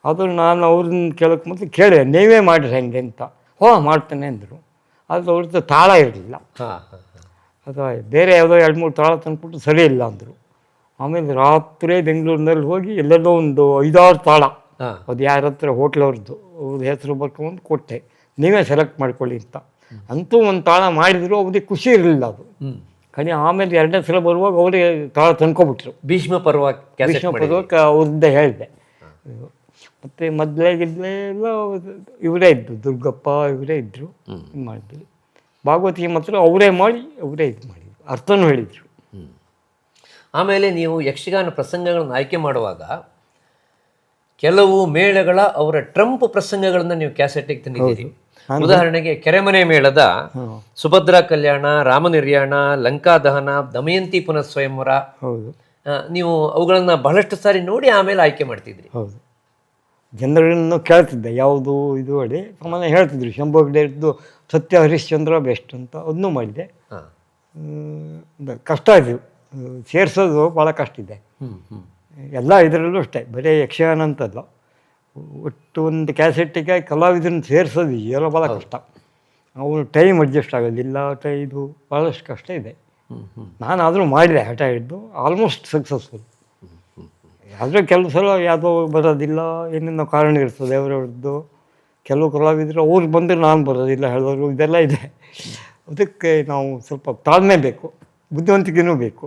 ಅದು ನಾನು ಅವ್ರನ್ನ ಕೇಳೋಕ್ಕೆ ಮೊದಲು ಕೇಳಿದೆ, ನೀವೇ ಮಾಡಿರಿ ಹೆಂಗೆ ಅಂತ. ಮಾಡ್ತೇನೆ ಅಂದರು. ಅದು ಅವ್ರದ್ದು ತಾಳ ಇರಲಿಲ್ಲ, ಅಥವಾ ಬೇರೆ ಯಾವುದೋ 2-3 ತಾಳ ತಂದ್ಬಿಟ್ಟು ಸರಿ ಇಲ್ಲ ಅಂದರು. ಆಮೇಲೆ ರಾತ್ರಿ ಬೆಂಗಳೂರಿನಲ್ಲಿ ಹೋಗಿ ಎಲ್ಲೆಲ್ಲೋ ಒಂದು 5-6 ತಾಳ, ಅದು ಯಾರ ಹತ್ರ ಹೋಟ್ಲವ್ರದ್ದು, ಅವ್ರದ್ದು ಹೆಸರು ಬರ್ಕೊಂಡು ಕೊಟ್ಟೆ, ನೀವೇ ಸೆಲೆಕ್ಟ್ ಮಾಡ್ಕೊಳ್ಳಿ ಅಂತ. ಅಂತೂ ಒಂದು ತಾಳ ಮಾಡಿದ್ರು, ಅವ್ರಿಗೆ ಖುಷಿ ಇರಲಿಲ್ಲ ಅದು. ಆಮೇಲೆ 2ನೇ ಸಲ ಬರುವಾಗ ಅವರಿಗೆ ತಾಳ ತಂದ್ಕೊಬಿಟ್ರು. ಭೀಷ್ಮ ಪರ್ವಕ್ಕೆ ಅವ್ರದ್ದೇ ಹೇಳಿದೆ. ಮತ್ತು ಮೊದಲಾಗಿದ್ದೆಲ್ಲ ಇವರೇ ಇದ್ದು, ದುರ್ಗಪ್ಪ ಇವರೇ ಇದ್ದರು, ಮಾಡಿದ್ರು. ಭಾಗವತಿಗೆ ಮಾತ್ರ ಅವರೇ ಮಾಡಿ ಅವರೇ ಇದು ಮಾಡಿದ್ರು, ಅರ್ಥನೂ ಹೇಳಿದರು. ಆಮೇಲೆ ನೀವು ಯಕ್ಷಗಾನ ಪ್ರಸಂಗಗಳನ್ನು ಆಯ್ಕೆ ಮಾಡುವಾಗ ಕೆಲವು ಮೇಳಗಳ ಅವರ ಟ್ರಂಪ್ ಪ್ರಸಂಗಗಳನ್ನು ನೀವು ಕ್ಯಾಸೆಟ್ಟಿಗೆ ತಂದಿದ್ದೀರಿ. ಉದಾಹರಣೆಗೆ ಕೆರೆಮನೆ ಮೇಳದ ಸುಭದ್ರಾ ಕಲ್ಯಾಣ, ರಾಮನಿರ್ಯಾಣ, ಲಂಕಾ ದಹನ, ದಮಯಂತಿ ಪುನಃ ಸ್ವಯಂವರ. ಹೌದು, ನೀವು ಅವುಗಳನ್ನು ಬಹಳಷ್ಟು ಸಾರಿ ನೋಡಿ ಆಮೇಲೆ ಆಯ್ಕೆ ಮಾಡ್ತಿದ್ರಿ. ಹೌದು, ಜನರನ್ನು ಕೇಳ್ತಿದ್ದೆ ಯಾವುದು ಇದು ಹೇಳಿ. ಸಾಮಾನ್ಯ ಹೇಳ್ತಿದ್ರು, ಶಂಭು ಹೆಗ್ಡೆಯದ್ದು ಸತ್ಯ ಹರಿಶ್ಚಂದ್ರ ಬೆಸ್ಟ್ ಅಂತ, ಅದನ್ನೂ ಮಾಡಿದೆ. ಕಷ್ಟ ಇದು ಸೇರಿಸೋದು ಭಾಳ ಕಷ್ಟ ಇದೆ. ಎಲ್ಲ ಇದರಲ್ಲೂ ಅಷ್ಟೇ, ಬರೀ ಯಕ್ಷಗಾನ ಅಂತಲ್ಲ, ಒಟ್ಟು ಒಂದು ಕ್ಯಾಸೆಟ್ಟಿಗೆ ಕಲಾವಿದರನ್ನು ಸೇರಿಸೋದು ಎಲ್ಲ ಭಾಳ ಕಷ್ಟ. ಅವರು ಟೈಮ್ ಅಡ್ಜಸ್ಟ್ ಆಗೋದಿಲ್ಲ, ಇದು ಭಾಳಷ್ಟು ಕಷ್ಟ ಇದೆ. ನಾನಾದರೂ ಮಾಡಿದೆ, ಹಠ ಹಿಡಿದು ಆಲ್ಮೋಸ್ಟ್ ಸಕ್ಸಸ್ಫುಲ್. ಆದರೆ ಕೆಲವು ಸಲ ಯಾವುದೋ ಬರೋದಿಲ್ಲ, ಏನೇನೋ ಕಾರಣ ಇರ್ತದೆ ಅವರವ್ರದ್ದು. ಕೆಲವು ಕಲಾವಿದರು ಅವ್ರು ಬಂದರೆ ನಾನು ಬರೋದಿಲ್ಲ ಹೇಳೋರು, ಇದೆಲ್ಲ ಇದೆ. ಅದಕ್ಕೆ ನಾವು ಸ್ವಲ್ಪ ತಾಳ್ಮೆ ಬೇಕು, ಬುದ್ಧಿವಂತಿಕೆನೂ ಬೇಕು.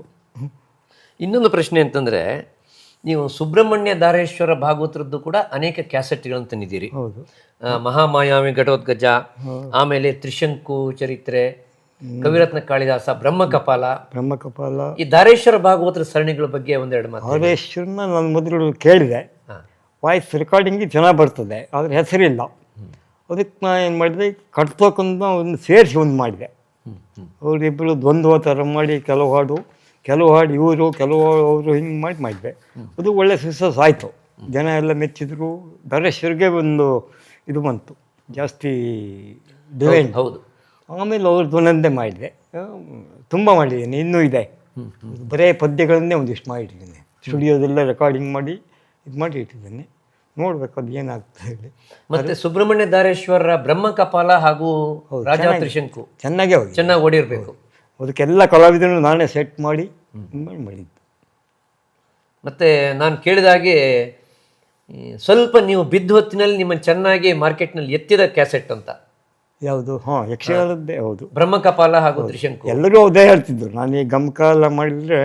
ಇನ್ನೊಂದು ಪ್ರಶ್ನೆ ಅಂತಂದರೆ, ನೀವು ಸುಬ್ರಹ್ಮಣ್ಯ ದಾರೇಶ್ವರ ಭಾಗವತರದ್ದು ಕೂಡ ಅನೇಕ ಕ್ಯಾಸೆಟ್ಗಳನ್ನು ತಂದಿದ್ದೀರಿ. ಹೌದು, ಮಹಾಮಾಯಾವಿ ಘಟೋದ್ಗಜ, ಆಮೇಲೆ ತ್ರಿಶಂಕು ಚರಿತ್ರೆ, ಕವಿರತ್ನ ಕಾಳಿದಾಸ, ಬ್ರಹ್ಮಕಪಾಲ. ಈ ದಾರೇಶ್ವರ ಭಾಗವತರ ಸರಣಿಗಳ ಬಗ್ಗೆ ಒಂದೆರಡು ಮಾತು. ದಾರೇಶ್ವರನ ನಾನು ಮೊದಲು ಕೇಳಿದೆ, ವಾಯ್ಸ್ ರೆಕಾರ್ಡಿಂಗಿಗೆ ಚೆನ್ನಾಗಿ ಬರ್ತದೆ, ಆದರೆ ಹೆಸರಿಲ್ಲ. ಅದಕ್ಕೆ ನಾನು ಏನು ಮಾಡಿದೆ, ಕಟ್ತೋಕಂತ ಒಂದು ಸೇರಿಸಿ ಒಂದು ಮಾಡಿದೆ. ಅವರಿಬ್ಬರು ದ್ವಂದ್ವ ಥರ ಮಾಡಿ ಕೆಲವು ಹಾಡು ಇವರು, ಕೆಲವು ಅವರು ಹಿಂಗೆ ಮಾಡಿದೆ. ಅದು ಒಳ್ಳೆ ಸಕ್ಸಸ್ ಆಯಿತು, ಜನ ಎಲ್ಲ ಮೆಚ್ಚಿದ್ರು. ದಾರೇಶ್ವರಿಗೆ ಒಂದು ಇದು ಬಂತು, ಜಾಸ್ತಿ ಡಿವೈನ್. ಹೌದು. ಆಮೇಲೆ ಅವ್ರದ್ದು ಒಂದೊಂದೇ ಮಾಡಿದೆ, ತುಂಬ ಮಾಡಿದ್ದೀನಿ, ಇನ್ನೂ ಇದೆ. ಬರೇ ಪದ್ಯಗಳನ್ನೇ ಒಂದಿಷ್ಟು ಮಾಡಿಟ್ಟಿದ್ದೇನೆ, ಸ್ಟುಡಿಯೋದೆಲ್ಲ ರೆಕಾರ್ಡಿಂಗ್ ಮಾಡಿ ಇದು ಮಾಡಿ ಇಟ್ಟಿದ್ದೇನೆ. ನೋಡ್ಬೇಕು ಅದು ಏನಾಗ್ತದೆ ಹೇಳಿ. ಮತ್ತೆ ಸುಬ್ರಹ್ಮಣ್ಯ ದಾರೇಶ್ವರ ಬ್ರಹ್ಮಕಪಾಲ ಹಾಗೂ ರಾಜಾ ತ್ರಿಶಂಕು ಚೆನ್ನಾಗಿ ಓಡಿರಬೇಕು. ಅದಕ್ಕೆಲ್ಲ ಕಲಾವಿದರನ್ನು ನಾನೇ ಸೆಟ್ ಮಾಡಿ ಮಾಡಿದ್ದು. ಮತ್ತು ನಾನು ಕೇಳಿದ ಹಾಗೆ ಸ್ವಲ್ಪ ನೀವು ಬಿದ್ದ ಹೊತ್ತಿನಲ್ಲಿ ನಿಮ್ಮನ್ನು ಚೆನ್ನಾಗಿ ಮಾರ್ಕೆಟ್ನಲ್ಲಿ ಎತ್ತಿದ ಕ್ಯಾಸೆಟ್ ಅಂತ ಯಾವುದು? ಯಕ್ಷಗಾನದ್ದೇ. ಹೌದು, ಬ್ರಹ್ಮಕಪಾಲ ಹಾಗೂ ತ್ರಿಶಂಕು. ಎಲ್ಲರೂ ಅದೇ ಹೇಳ್ತಿದ್ರು. ನಾನು ಈ ಗಮಕಾಲ ಮಾಡಿದರೆ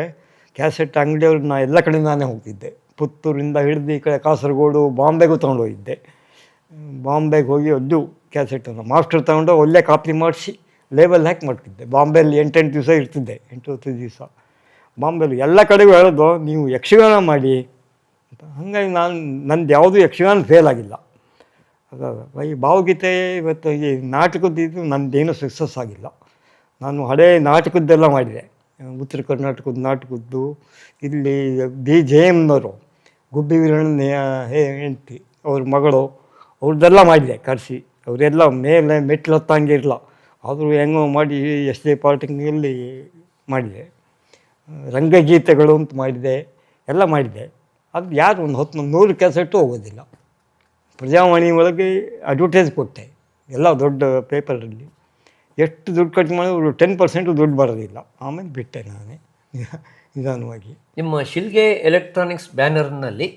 ಕ್ಯಾಸೆಟ್ ಅಂಗಡಿಯವ್ರು ನಾ ಎಲ್ಲ ಕಡೆ ನಾನೇ ಹೋಗ್ತಿದ್ದೆ. ಪುತ್ತೂರಿಂದ ಹಿಡಿದು ಈ ಕಡೆ ಕಾಸರಗೋಡು, ಬಾಂಬೆಗೂ ತೊಗೊಂಡೋಗಿದ್ದೆ. ಬಾಂಬೆಗೆ ಹೋಗಿ ಅದು ಕ್ಯಾಸೆಟನ್ನು ಮಾಸ್ಟರ್ ತಗೊಂಡು ಒಳ್ಳೆ ಕಾಪಿ ಮಾಡಿಸಿ ಲೇಬಲ್ ಹಾಕಿ ಮಾಡ್ತಿದ್ದೆ. ಬಾಂಬೆಯಲ್ಲಿ 8 ದಿವಸ ಇರ್ತಿದ್ದೆ, 8 ದಿವಸ ಬಾಂಬೆಲಿ. ಎಲ್ಲ ಕಡೆಗೂ ಹೇಳೋದು ನೀವು ಯಕ್ಷಗಾನ ಮಾಡಿ ಅಂತ. ಹಾಗಾಗಿ ನಂದು ಯಾವುದೂ ಯಕ್ಷಗಾನ ಫೇಲ್ ಆಗಿಲ್ಲ. ಈ ಭಾವಗೀತೆ ಇವತ್ತು ಈ ನಾಟಕದ್ದು ನಂದೇನೂ ಸಕ್ಸಸ್ ಆಗಿಲ್ಲ. ನಾನು ಹಳೇ ನಾಟಕದ್ದೆಲ್ಲ ಮಾಡಿದೆ, ಉತ್ತರ ಕರ್ನಾಟಕದ ನಾಟಕದ್ದು. ಇಲ್ಲಿ BJMನವರು ಗುಬ್ಬಿ ವೀರಣ್ಣನ ಹೆಂಡತಿ ಅವ್ರ ಮಗಳು ಅವ್ರದ್ದೆಲ್ಲ ಮಾಡಿದೆ ಕರೆಸಿ. ಅವರೆಲ್ಲ ಮೇಲೆ ಮೆಟ್ಲು ಹತ್ತಂಗೆ ಇರಲ್ಲ, ಆದರೂ ಹೆಂಗೋ ಮಾಡಿ ಎಷ್ಟೇ ಪಾರ್ಟಿಂಗಲ್ಲಿ ಮಾಡಿದೆ. ರಂಗಗೀತೆಗಳು ಅಂತ ಮಾಡಿದೆ, ಎಲ್ಲ ಮಾಡಿದೆ. ಅದು ಯಾರು ಒಂದು 100 ಕ್ಯಾಸೆಟ್ಟು ಹೋಗೋದಿಲ್ಲ. ಪ್ರಜಾವಾಣಿ ಒಳಗೆ ಅಡ್ವರ್ಟೈಸ್ ಕೊಟ್ಟೆ ಎಲ್ಲ ದೊಡ್ಡ ಪೇಪರಲ್ಲಿ. ಎಷ್ಟು ದುಡ್ಡು ಖರ್ಚು ಮಾಡಿದ್ರು 10% ದುಡ್ಡು ಬರೋದಿಲ್ಲ. ಆಮೇಲೆ ಬಿಟ್ಟೆ ನಾನೇ ನಿಧಾನವಾಗಿ. ನಿಮ್ಮ ಶಿಲ್ಗೆ ಎಲೆಕ್ಟ್ರಾನಿಕ್ಸ್ ಬ್ಯಾನರ್ನಲ್ಲಿ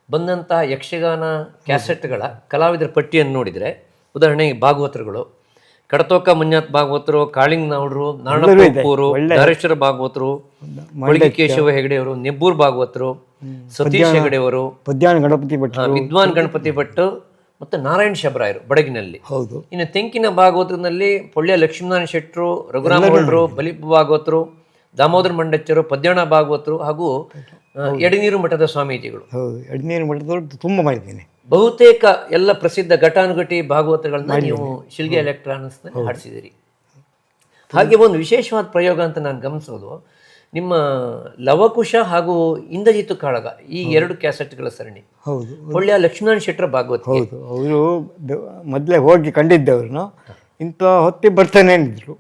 ಬಂದಂಥ ಯಕ್ಷಗಾನ ಕ್ಯಾಸೆಟ್ಗಳ ಕಲಾವಿದರ ಪಟ್ಟಿಯನ್ನು ನೋಡಿದರೆ, ಉದಾಹರಣೆಗೆ ಭಾಗವತರುಗಳು, ಕಡತೋಕ ಮಂಜಾತ್ ಭಾಗವತರು, ಕಾಳಿಂಗ್ ನಾವ್ರು, ನಾರಾಯಣಪೂರು, ಧಾರೇಶ್ವರ ಭಾಗವತರು, ಮಳಿಗೆ ಕೇಶವ ಹೆಗಡೆಯವರು, ನೆಬ್ಬೂರ್ ಭಾಗವತರು, ಸತೀಶ್ ಹೆಗಡೆಯವರು, ಪದ್ಯಾಣ ಗಣಪತಿ ಭಟ್, ವಿದ್ವಾನ್ ಗಣಪತಿ ಭಟ್ ಮತ್ತು ನಾರಾಯಣ ಶಬರಾಯರು ಬಡಗಿನಲ್ಲಿ. ಹೌದು. ಇನ್ನು ತೆಂಕಿನ ಭಾಗವತದಲ್ಲಿ ಪೊಳ್ಳ್ಯ ಲಕ್ಷ್ಮೀನಾರಾಯಣ ಶೆಟ್ಟರು, ರಘುರಾಮಗೌಡರು, ಬಲಿಪ ಭಾಗವತರು, ದಾಮೋದರ ಮಂಡಚ್ಚರು, ಪದ್ಯಾಣ ಭಾಗವತರು ಹಾಗೂ ಎಡನೀರು ಮಠದ ಸ್ವಾಮೀಜಿಗಳು. ಹೌದು, ಎಡನೀರು ಮಠದವ್ರು ತುಂಬ ಮಾಡಿದ್ದೀನಿ. ಬಹುತೇಕ ಎಲ್ಲ ಪ್ರಸಿದ್ಧ ಘಟಾನುಘಟಿ ಭಾಗವತಗಳನ್ನ ನೀವು ಶಿಲ್ಗೆ ಎಲೆಕ್ಟ್ರಾನಿಕ್ಸ್ನಲ್ಲಿ ಹಾಡಿಸಿದಿರಿ. ಹಾಗೆ ಒಂದು ವಿಶೇಷವಾದ ಪ್ರಯೋಗ ಅಂತ ನಾನು ಗಮನಿಸೋದು, ನಿಮ್ಮ ಲವಕುಶ ಹಾಗೂ ಇಂದ್ರಜಿತು ಕಾಳಗ ಈ 2 ಕ್ಯಾಸೆಟ್ಗಳ ಸರಣಿ. ಹೌದು. ಪೊಳ್ಳ್ಯ ಲಕ್ಷ್ಮೀನಾರಾಯಣ ಶೆಟ್ಟರ ಭಾಗವತ. ಹೌದು, ಅವರು ಮೊದಲೇ ಹೋಗಿ ಕಂಡಿದ್ದವ್ರನ್ನ. ಇಂಥ ಹೊತ್ತಿಗೆ ಬರ್ತಾನೆ ಅಂದಿದ್ರು.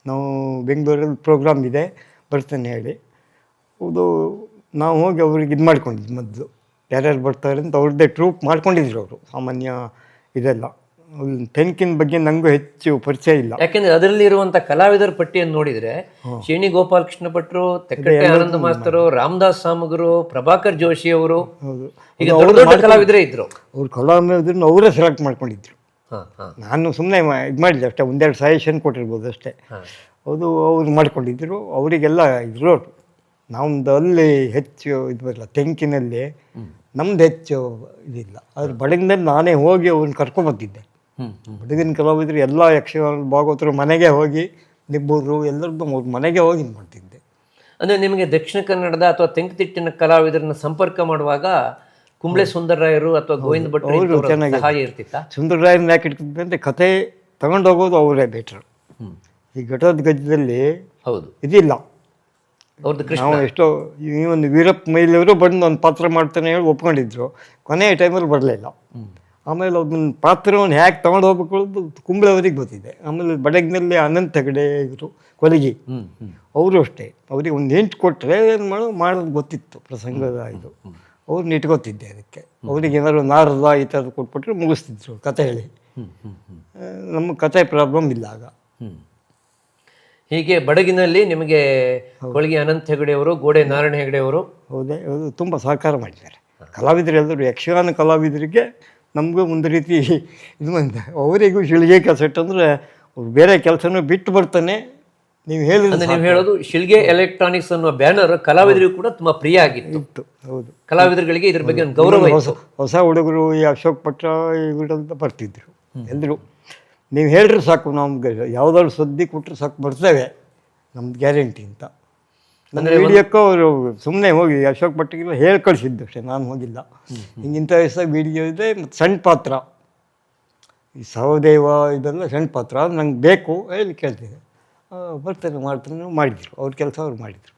ನಾವು ಬೆಂಗಳೂರಲ್ಲಿ ಪ್ರೋಗ್ರಾಮ್ ಇದೆ ಬರ್ತಾನೆ ಹೇಳಿ. ಹೌದು, ನಾವು ಹೋಗಿ ಅವ್ರಿಗೆ ಇದು ಮಾಡ್ಕೊಂಡಿದ್ವಿ. ಮೊದಲು ಯಾರ್ಯಾರು ಬರ್ತಾರೆ ಅಂತ ಅವ್ರದ್ದೇ ಟ್ರೂಪ್ ಮಾಡ್ಕೊಂಡಿದ್ರು ಅವರು. ಸಾಮಾನ್ಯ ಇದೆಲ್ಲ ತೆಂಕಿನ ಬಗ್ಗೆ ನನಗೂ ಹೆಚ್ಚು ಪರಿಚಯ ಇಲ್ಲ. ಯಾಕೆಂದ್ರೆ ಅದರಲ್ಲಿ ಇರುವಂತ ಕಲಾವಿದರ ಪಟ್ಟಿಯನ್ನು ನೋಡಿದ್ರೆ ಶೇಣಿ ಗೋಪಾಲಕೃಷ್ಣ ಭಟ್ರು, ತೆಕ್ಕಟ್ಟೆ ಆನಂದ ಮಾಸ್ತರು, ರಾಮದಾಸ್ ಸಾಮಗರು, ಪ್ರಭಾಕರ್ ಜೋಶಿ ಅವರು, ಈಗ ದೊಡ್ಡ ದೊಡ್ಡ ಕಲಾವಿದರೇ ಇದ್ರು. ಅವ್ರು ಕಲಾವಿದರನ್ನು ಅವರೇ ಸೆಲೆಕ್ಟ್ ಮಾಡ್ಕೊಂಡಿದ್ರು. ನಾನು ಸುಮ್ಮನೆ ಇದು ಮಾಡಿದ್ದೆ ಅಷ್ಟೇ, 1-2 ಸಜೆಷನ್ ಕೊಟ್ಟಿರ್ಬೋದು ಅಷ್ಟೇ. ಅದು ಅವ್ರು ಮಾಡ್ಕೊಂಡಿದ್ರು. ಅವರಿಗೆಲ್ಲ ಇದ್ರು. ನಮ್ದು ಅಲ್ಲಿ ಹೆಚ್ಚು ಇದು ಬರಲ್ಲ, ತೆಂಕಿನಲ್ಲಿ ನಮ್ದು ಹೆಚ್ಚು ಇದಿಲ್ಲ. ಅದ್ರ ಬಡಗಿನಲ್ಲಿ ನಾನೇ ಹೋಗಿ ಅವ್ರನ್ನ ಕರ್ಕೊಂಬಂದಿದ್ದೆ. ಬಡಗಿನ ಕಲಾವಿದರು ಎಲ್ಲ ಯಕ್ಷಗಾನ ಭಾಗವತರು ಮನೆಗೆ ಹೋಗಿ, ನಿಬ್ಬೂರು ಎಲ್ಲರದ್ದು ಅವ್ರ ಮನೆಗೆ ಹೋಗಿ ಮಾಡ್ತಿದ್ದೆ. ಅಂದರೆ ನಿಮಗೆ ದಕ್ಷಿಣ ಕನ್ನಡದ ಅಥವಾ ತೆಂಕುತಿಟ್ಟಿನ ಕಲಾವಿದರನ್ನ ಸಂಪರ್ಕ ಮಾಡುವಾಗ ಕುಂಬ್ಳೆ ಸುಂದರರಾಯರು ಅಥವಾ ಗೋವಿಂದ ಭಟ್ರು ಚೆನ್ನಾಗಿ ಸಹಾಯ ಇರ್ತಿತ್ತ? ಸುಂದರರಾಯರನ್ನ ಯಾಕೆ ಇಟ್ಕೊತಿದ್ದೆ ಅಂದರೆ ಕತೆ ತಗೊಂಡೋಗೋದು ಅವರೇ ಬೆಟ್ರು. ಈ ಘಟದ ಗದ್ದದಲ್ಲಿ ಹೌದು ಇದಿಲ್ಲ. ಅವ್ರದ್ದು ನಾವು ಎಷ್ಟೋ ಈ ಒಂದು ವೀರಪ್ಪ ಮೈಲಿಯವರು ಬಂದು ಒಂದು ಪಾತ್ರ ಮಾಡ್ತಾನೆ ಹೇಳಿ ಒಪ್ಕೊಂಡಿದ್ರು. ಕೊನೆಯ ಟೈಮಲ್ಲಿ ಬರಲಿಲ್ಲ. ಆಮೇಲೆ ಅದನ್ನ ಪಾತ್ರವನ್ನು ಹೇಗೆ ತೊಗೊಂಡು ಹೋಗ್ಬೇಕು ಕುಂಬ್ಳೆ ಅವರಿಗೆ ಗೊತ್ತಿದೆ. ಆಮೇಲೆ ಬಡಗಿನಲ್ಲಿ ಅನಂತ ಹೆಗಡೆ ಇವರು ಕೊಲಗಿ, ಅವರು ಅಷ್ಟೇ. ಅವ್ರಿಗೆ ಒಂದು ಹೆಂಟು ಕೊಟ್ಟರೆ ಏನು ಮಾಡೋದು ಗೊತ್ತಿತ್ತು ಪ್ರಸಂಗದ ಇದು. ಅವ್ರನ್ನ ಇಟ್ಕೊತಿದ್ದೆ ಅದಕ್ಕೆ. ಅವ್ರಿಗೆ ಏನಾದ್ರು ನಾರದ ಈ ಥರದ್ದು ಕೊಟ್ಬಿಟ್ರೆ ಮುಗಿಸ್ತಿದ್ರು ಕತೆ ಹೇಳಿ. ನಮ್ಮ ಕತೆ ಪ್ರಾಬ್ಲಮ್ ಇಲ್ಲ ಆಗ. ಹೀಗೆ ಬಡಗಿನಲ್ಲಿ ನಿಮಗೆ ಕೊಳಗಿ ಅನಂತ ಹೆಗಡೆಯವರು, ಗೋಡೆ ನಾರಾಯಣ ಹೆಗಡೆಯವರು ಹೌದೇ ಹೌದು ತುಂಬ ಸಹಕಾರ ಮಾಡಿದ್ದಾರೆ. ಕಲಾವಿದರು ಎಲ್ಲರೂ ಯಕ್ಷಗಾನ ಕಲಾವಿದರಿಗೆ ನಮಗೂ ಒಂದು ರೀತಿ ಇದು ಬಂದೆ. ಅವರಿಗೂ ಶಿಲ್ಗೆ ಕ್ಯಾಸೆಟ್ ಅಂದರೆ ಅವ್ರು ಬೇರೆ ಕೆಲಸನೂ ಬಿಟ್ಟು ಬರ್ತಾನೆ. ನೀವು ಹೇಳೋದು ಶಿಲ್ಗೆ ಎಲೆಕ್ಟ್ರಾನಿಕ್ಸ್ ಅನ್ನುವ ಬ್ಯಾನರ್ ಕಲಾವಿದರಿಗೂ ಕೂಡ ತುಂಬ ಪ್ರಿಯ ಆಗಿತ್ತು. ಹೌದು, ಕಲಾವಿದರುಗಳಿಗೆ ಇದ್ರ ಬಗ್ಗೆ ಒಂದು ಗೌರವ. ಹೊಸ ಹುಡುಗರು ಈ ಅಶೋಕ್ ಭಟ್ರ ಇವರಂತ ಬರ್ತಿದ್ರು ಎಲ್ಲರೂ. ನೀವು ಹೇಳ್ರಿ ಸಾಕು, ನಮ್ಗೆ ಯಾವುದಾದ್ರು ಸುದ್ದಿ ಕೊಟ್ಟರೆ ಸಾಕು ಬರ್ತೇವೆ, ನಮ್ದು ಗ್ಯಾರಂಟಿ ಅಂತ. ನನ್ನ ವಿಡಿಯೋಕ್ಕೂ ಅವರು ಸುಮ್ಮನೆ ಹೋಗಿ ಅಶೋಕ್ ಭಟ್ಟಿಗೆಲ್ಲ ಹೇಳಿ ಕಳಿಸಿದ್ದು ಅಷ್ಟೇ, ನಾನು ಹೋಗಿಲ್ಲ. ಹಿಂಗಿಂಥ ದಿವಸ ವಿಡಿಯೋ ಇದೆ ಮತ್ತು ಸಣ್ಣ ಪಾತ್ರ, ಈ ಸಹದೇವ ಇದೆಲ್ಲ ಸಣ್ಣ ಪಾತ್ರ, ಅದು ನಂಗೆ ಬೇಕು ಹೇಳಿ ಕೇಳ್ತಿದ್ದೆ. ಬರ್ತಾರೆ ಮಾಡ್ತಾರೆ, ಮಾಡಿದರು ಅವ್ರ ಕೆಲಸ ಅವ್ರು ಮಾಡಿದರು.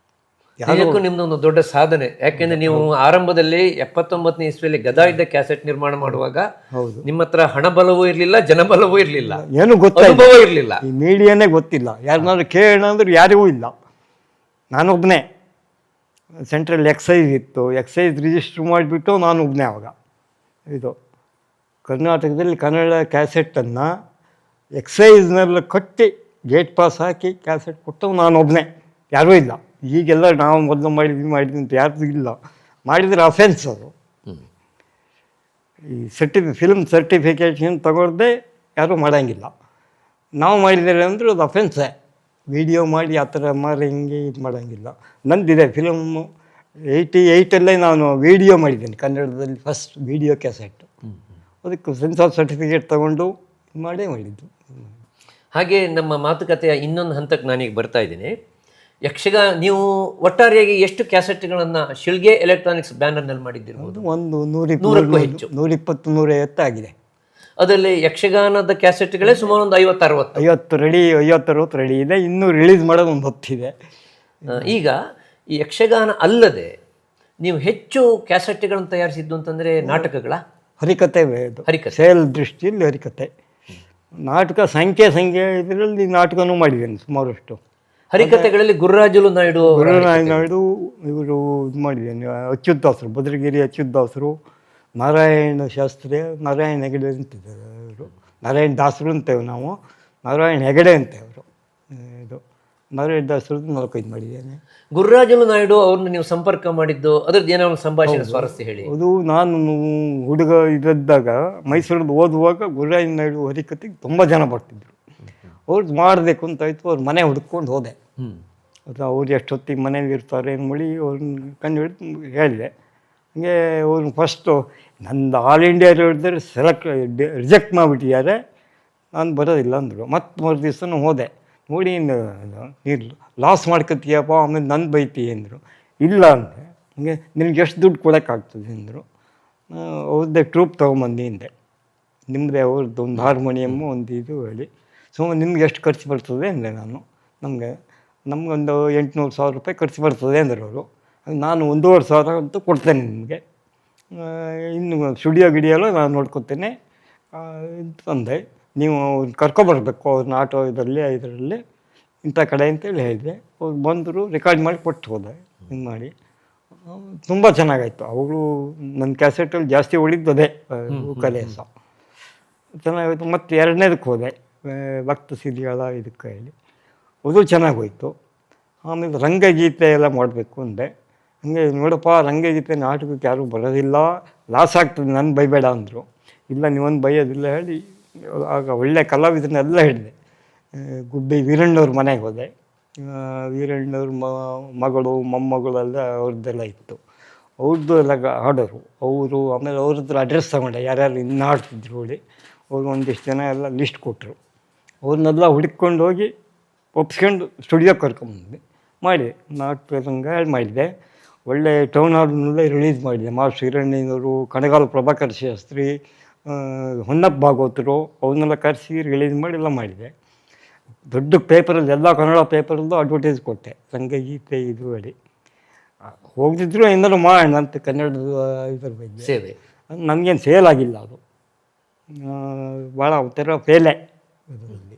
ಯಾಕೂ ನಿಮ್ದೊಂದು ದೊಡ್ಡ ಸಾಧನೆ. ಯಾಕೆಂದ್ರೆ ನೀವು ಆರಂಭದಲ್ಲಿ 79ನೇ ಇಸ್ವಿಯಲ್ಲಿ ಗದಾಯುದ್ಧ ಕ್ಯಾಸೆಟ್ ನಿರ್ಮಾಣ ಮಾಡುವಾಗ ನಿಮ್ಮ ಹತ್ರ ಹಣಬಲವೂ ಇರಲಿಲ್ಲ, ಜನಬಲವೂ ಇರಲಿಲ್ಲ, ಏನು ಗೊತ್ತಲ್ಲ, ಇರಲಿಲ್ಲ, ಈ ಮೀಡಿಯಾನೇ ಗೊತ್ತಿಲ್ಲ. ಯಾರನ್ನಾದ್ರೂ ಕೇಳೋಣ ಅಂದ್ರೆ ಯಾರಿಗೂ ಇಲ್ಲ. ನಾನೊಬ್ಬನೇ. ಸೆಂಟ್ರಲ್ ಎಕ್ಸೈಸ್ ಇತ್ತು, ಎಕ್ಸೈಸ್ ರಿಜಿಸ್ಟ್ರ್ ಮಾಡಿಬಿಟ್ಟು ನಾನು ಒಬ್ಬನೇ ಆವಾಗ. ಇದು ಕರ್ನಾಟಕದಲ್ಲಿ ಕನ್ನಡ ಕ್ಯಾಸೆಟನ್ನು ಎಕ್ಸೈಸ್ನೆಲ್ಲ ಕಟ್ಟಿ ಗೇಟ್ ಪಾಸ್ ಹಾಕಿ ಕ್ಯಾಸೆಟ್ ಕೊಟ್ಟವು ನಾನೊಬ್ಬನೇ, ಯಾರೂ ಇಲ್ಲ. ಈಗೆಲ್ಲ ನಾವು ಮೊದಲು ಮಾಡಿದ್ವಿ ಅಂತ ಯಾರ್ದು ಇಲ್ಲ. ಮಾಡಿದರೆ ಅಫೆನ್ಸ್ ಅದು. ಈ ಫಿಲ್ಮ್ ಸರ್ಟಿಫಿಕೇಷನ್ ತಗೊಳ್ದೆ ಯಾರೂ ಮಾಡೋಂಗಿಲ್ಲ. ನಾವು ಮಾಡಿದರೆ ಅಂದರೆ ಅದು ಅಫೆನ್ಸೇ. ವಿಡಿಯೋ ಮಾಡಿ ಆ ಥರ ಮಾರಿ ಹಿಂಗೆ ಇದು ಮಾಡೋಂಗಿಲ್ಲ. ನಂದಿದೆ ಫಿಲಮ್ಮು 88 ನಾನು ವಿಡಿಯೋ ಮಾಡಿದ್ದೀನಿ ಕನ್ನಡದಲ್ಲಿ, ಫಸ್ಟ್ ವಿಡಿಯೋ ಕ್ಯಾಸೆಟ್ಟು. ಅದಕ್ಕೆ ಸೆನ್ಸಾರ್ ಸರ್ಟಿಫಿಕೇಟ್ ತೊಗೊಂಡು ಮಾಡೇ ಮಾಡಿದ್ದು. ಹಾಗೆ ನಮ್ಮ ಮಾತುಕತೆಯ ಇನ್ನೊಂದು ಹಂತಕ್ಕೆ ನಾನೀಗ ಬರ್ತಾ ಇದ್ದೀನಿ. ನೀವು ಒಟ್ಟಾರೆಯಾಗಿ ಎಷ್ಟು ಕ್ಯಾಸೆಟ್ಗಳನ್ನು ಶಿಳ್ಗೆ ಎಲೆಕ್ಟ್ರಾನಿಕ್ಸ್ ಬ್ಯಾನರ್ನಲ್ಲಿ ಮಾಡಿದ್ದಿರ್ಬೋದು? ಒಂದು 100ಕ್ಕೂ ಹೆಚ್ಚು, 120, 150 ಆಗಿದೆ. ಅದರಲ್ಲಿ ಯಕ್ಷಗಾನದ ಕ್ಯಾಸೆಟ್ಗಳೇ ಸುಮಾರು ಒಂದು 50-60. 50-60 ರೆಡಿ ಇದೆ. ಇನ್ನೂ ರಿಲೀಸ್ ಮಾಡೋದು ಒಂದು 10 ಇದೆ. ಈಗ ಈ ಯಕ್ಷಗಾನ ಅಲ್ಲದೆ ನೀವು ಹೆಚ್ಚು ಕ್ಯಾಸೆಟ್ಗಳನ್ನು ತಯಾರಿಸಿದ್ದು ಅಂತಂದರೆ ನಾಟಕಗಳ ಹರಿಕತೆ, ಹರಿಕತೆ ಸೇಲ್ ದೃಷ್ಟಿಯಲ್ಲಿ ಹರಿಕತೆ. ನಾಟಕ ಸಂಖ್ಯೆ ಇದರಲ್ಲಿ ನಾಟಕನೂ ಮಾಡಿದ್ದೇನೆ ಸುಮಾರಷ್ಟು. ಹರಿಕತೆಗಳಲ್ಲಿ ಗುರುರಾಜುಲು ನಾಯ್ಡು ಇವರು ಇದು ಮಾಡಿದ್ದೇನೆ. ಅಚ್ಯುತದಾಸರು, ಭದ್ರಗಿರಿ ಅಚ್ಯುತದಾಸರು, ನಾರಾಯಣ ಶಾಸ್ತ್ರಿ, ನಾರಾಯಣ ಹೆಗಡೆ ಅಂತಿದ್ದಾರೆ ಅವರು. ನಾರಾಯಣ ದಾಸರು ಅಂತೇವೆ ನಾವು, ನಾರಾಯಣ ಹೆಗಡೆ ಅಂತೇವೆ ಅವರು. ಇದು ನಾರಾಯಣ ದಾಸರದ್ದು 4-5 ಮಾಡಿದ್ದೇನೆ. ಗುರುರಾಜುಲು ನಾಯ್ಡು ಅವ್ರನ್ನ ನೀವು ಸಂಪರ್ಕ ಮಾಡಿದ್ದು ಅದ್ರದ್ದು ಏನೋ ಒಂದು ಸಂಭಾಷಣೆ ಸ್ವಾರಸ್ಯ ಹೇಳಿ. ಅದು ನಾನು ಹುಡುಗ ಇದ್ದಾಗ ಮೈಸೂರಲ್ಲಿ ಓದುವಾಗ ಗುರುರಾಜ ನಾಯ್ಡು ಹರಿಕತೆಗೆ ತುಂಬ ಜನ ಬರ್ತಿದ್ರು. ಅವ್ರದ್ದು ಮಾಡಬೇಕು ಅಂತಾಯಿತು. ಅವ್ರ ಮನೆ ಹುಡ್ಕೊಂಡು ಹೋದೆ. ಅದು ಅವ್ರು ಎಷ್ಟೊತ್ತಿಗೆ ಮನೇಲಿ ಇರ್ತಾರೆ ಏನು ಮಾಡಿ ಅವ್ರನ್ನ ಕಂಡು ಹಿಡಿದು ಹೇಳಿದೆ. ಹಂಗೆ ಅವ್ರನ್ನ ಫಸ್ಟು ನಂದು ಆಲ್ ಇಂಡಿಯಾ ಹೇಳಿದ್ರೆ ರಿಜೆಕ್ಟ್ ಮಾಡಿಬಿಟ್ಟಿದ್ದಾರೆ, ನಾನು ಬರೋದಿಲ್ಲ ಅಂದರು. ಮತ್ತು ಮರು ದಿವಸನೂ ಹೋದೆ. ನೋಡಿ ನೀರು ಲಾಸ್ ಮಾಡ್ಕೊತೀಯಪ್ಪ, ಆಮೇಲೆ ನನ್ನ ಬೈತಿ ಅಂದರು. ಇಲ್ಲ ಅಂದರೆ ಹಂಗೆ ನಿಮ್ಗೆ ಎಷ್ಟು ದುಡ್ಡು ಕೊಡೋಕ್ಕಾಗ್ತದೆ ಅಂದರು. ಅವ್ರದ್ದೇ ಟ್ರೂಪ್ ತೊಗೊಂಬಂದು ಹಿಂದೆ, ನಿಮ್ಮದೇ ಅವ್ರದ್ದು ಒಂದು ಹಾರ್ಮೋನಿಯಮ್ಮು ಒಂದು ಇದು ಹೇಳಿ, ನಿಮ್ಗೆ ಎಷ್ಟು ಖರ್ಚು ಬರ್ತದೆ ಅಂದೆ ನಾನು. ನಮಗೊಂದು 800,000 ರೂಪಾಯಿ ಖರ್ಚು ಬರ್ತದೆ ಅಂದರು ಅವರು. ನಾನು 1,500,000 ಅಂತೂ ಕೊಡ್ತೇನೆ ನಿಮಗೆ, ಇನ್ನು ಸ್ಟುಡಿಯೋ ಗಿಡಿಯೆಲ್ಲ ನಾನು ನೋಡ್ಕೊತೇನೆ ಅಂತಂದೆ. ನೀವು ಕರ್ಕೊಬರ್ಬೇಕು ಅವ್ರನ್ನ ಆಟೋ ಇದರಲ್ಲಿ ಇಂಥ ಕಡೆ ಅಂತೇಳಿ ಹೇಳಿದೆ. ಅವ್ರು ಬಂದರು, ರೆಕಾರ್ಡ್ ಮಾಡಿ ಕೊಟ್ಟು ಹೋದೆ. ಹಿಂಗೆ ಮಾಡಿ ತುಂಬ ಚೆನ್ನಾಗಾಯಿತು. ಅವರು ನನ್ನ ಕ್ಯಾಸೆಟಲ್ಲಿ ಜಾಸ್ತಿ ಉಳಿದ್ದದೆ ಕಲೆ ಸಹ ಚೆನ್ನಾಗಾಯಿತು. ಮತ್ತು ಎರಡನೇದಕ್ಕೆ ಹೋದೆ, ಭಕ್ತ ಸಿರಿಯಾಳ ಇದಕ್ಕೆ ಹೇಳಿ, ಅದು ಚೆನ್ನಾಗೋಯ್ತು. ಆಮೇಲೆ ರಂಗಗೀತೆ ಎಲ್ಲ ಮಾಡಬೇಕು ಅಂದೆ. ಹಂಗೆ ನೋಡಪ್ಪ, ರಂಗಗೀತೆ ನಾಟಕಕ್ಕೆ ಯಾರೂ ಬರೋದಿಲ್ಲ, ಲಾಸ್ ಆಗ್ತದೆ, ನನ್ನ ಬೈಬೇಡ ಅಂದರು. ಇಲ್ಲ, ನೀವೊಂದು ಬೈಯೋದಿಲ್ಲ ಹೇಳಿ ಆಗ ಒಳ್ಳೆ ಕಲಾವಿದರನ್ನೆಲ್ಲ ಹೇಳಿದೆ. ಗುಬ್ಬಿ ವೀರಣ್ಣವ್ರ ಮನೆಗೆ ಹೋದೆ. ವೀರಣ್ಣವ್ರ ಮಗಳು ಮೊಮ್ಮಗಳೆಲ್ಲ ಅವ್ರದ್ದೆಲ್ಲ ಇತ್ತು. ಅವ್ರದ್ದು ಎಲ್ಲ ಹಾಡೋರು ಅವರು. ಆಮೇಲೆ ಅವ್ರದ್ದು ಅಡ್ರೆಸ್ ತಗೊಂಡೆ, ಯಾರ್ಯಾರು ಇನ್ನು ಆಡ್ತಿದ್ರು ಹೇಳಿ. ಅವ್ರು ಒಂದಿಷ್ಟು ಜನ ಎಲ್ಲ ಲಿಸ್ಟ್ ಕೊಟ್ಟರು. ಅವ್ರನ್ನೆಲ್ಲ ಹುಡುಕೊಂಡು ಹೋಗಿ ಒಪ್ಸ್ಕೊಂಡು ಸ್ಟುಡಿಯೋಗೆ ಕರ್ಕೊಂಬಂದೆ. ಮಾಡಿ ನಾಟಕ ರಂಗ ಮಾಡಿದೆ. ಒಳ್ಳೆ ಟೌನ್ ಹಾಲ್ನಲ್ಲೇ ರಿಲೀಸ್ ಮಾಡಿದೆ. ಮಾಸ್ಟರ್ ಹಿರಣ್ಣಯ್ಯನವರು, ಕಣಗಾಲ ಪ್ರಭಾಕರ್ ಶಾಸ್ತ್ರಿ, ಹೊನ್ನಪ್ಪ ಭಾಗವತರು, ಅವನ್ನೆಲ್ಲ ಕರೆಸಿ ರಿಲೀಸ್ ಮಾಡಿ ಎಲ್ಲ ಮಾಡಿದೆ. ದೊಡ್ಡ ಪೇಪರಲ್ಲಿ, ಎಲ್ಲ ಕನ್ನಡ ಪೇಪರಲ್ಲೂ ಅಡ್ವರ್ಟೈಸ್ ಕೊಟ್ಟೆ, ರಂಗಗೀತೆ ಇದು ಹೇಳಿ. ಹೋಗ್ತಿದ್ರು ಏನಾದ್ರು ಮಾಡೋಣ ಅಂತ ಕನ್ನಡದ ಇದ್ರ ಬಗ್ಗೆ ಸೇವೆ. ನನಗೇನು ಸೇಲ್ ಆಗಿಲ್ಲ ಅದು, ಭಾಳ ಒಂಥರ ಫೇಲೆ ಇದರಲ್ಲಿ.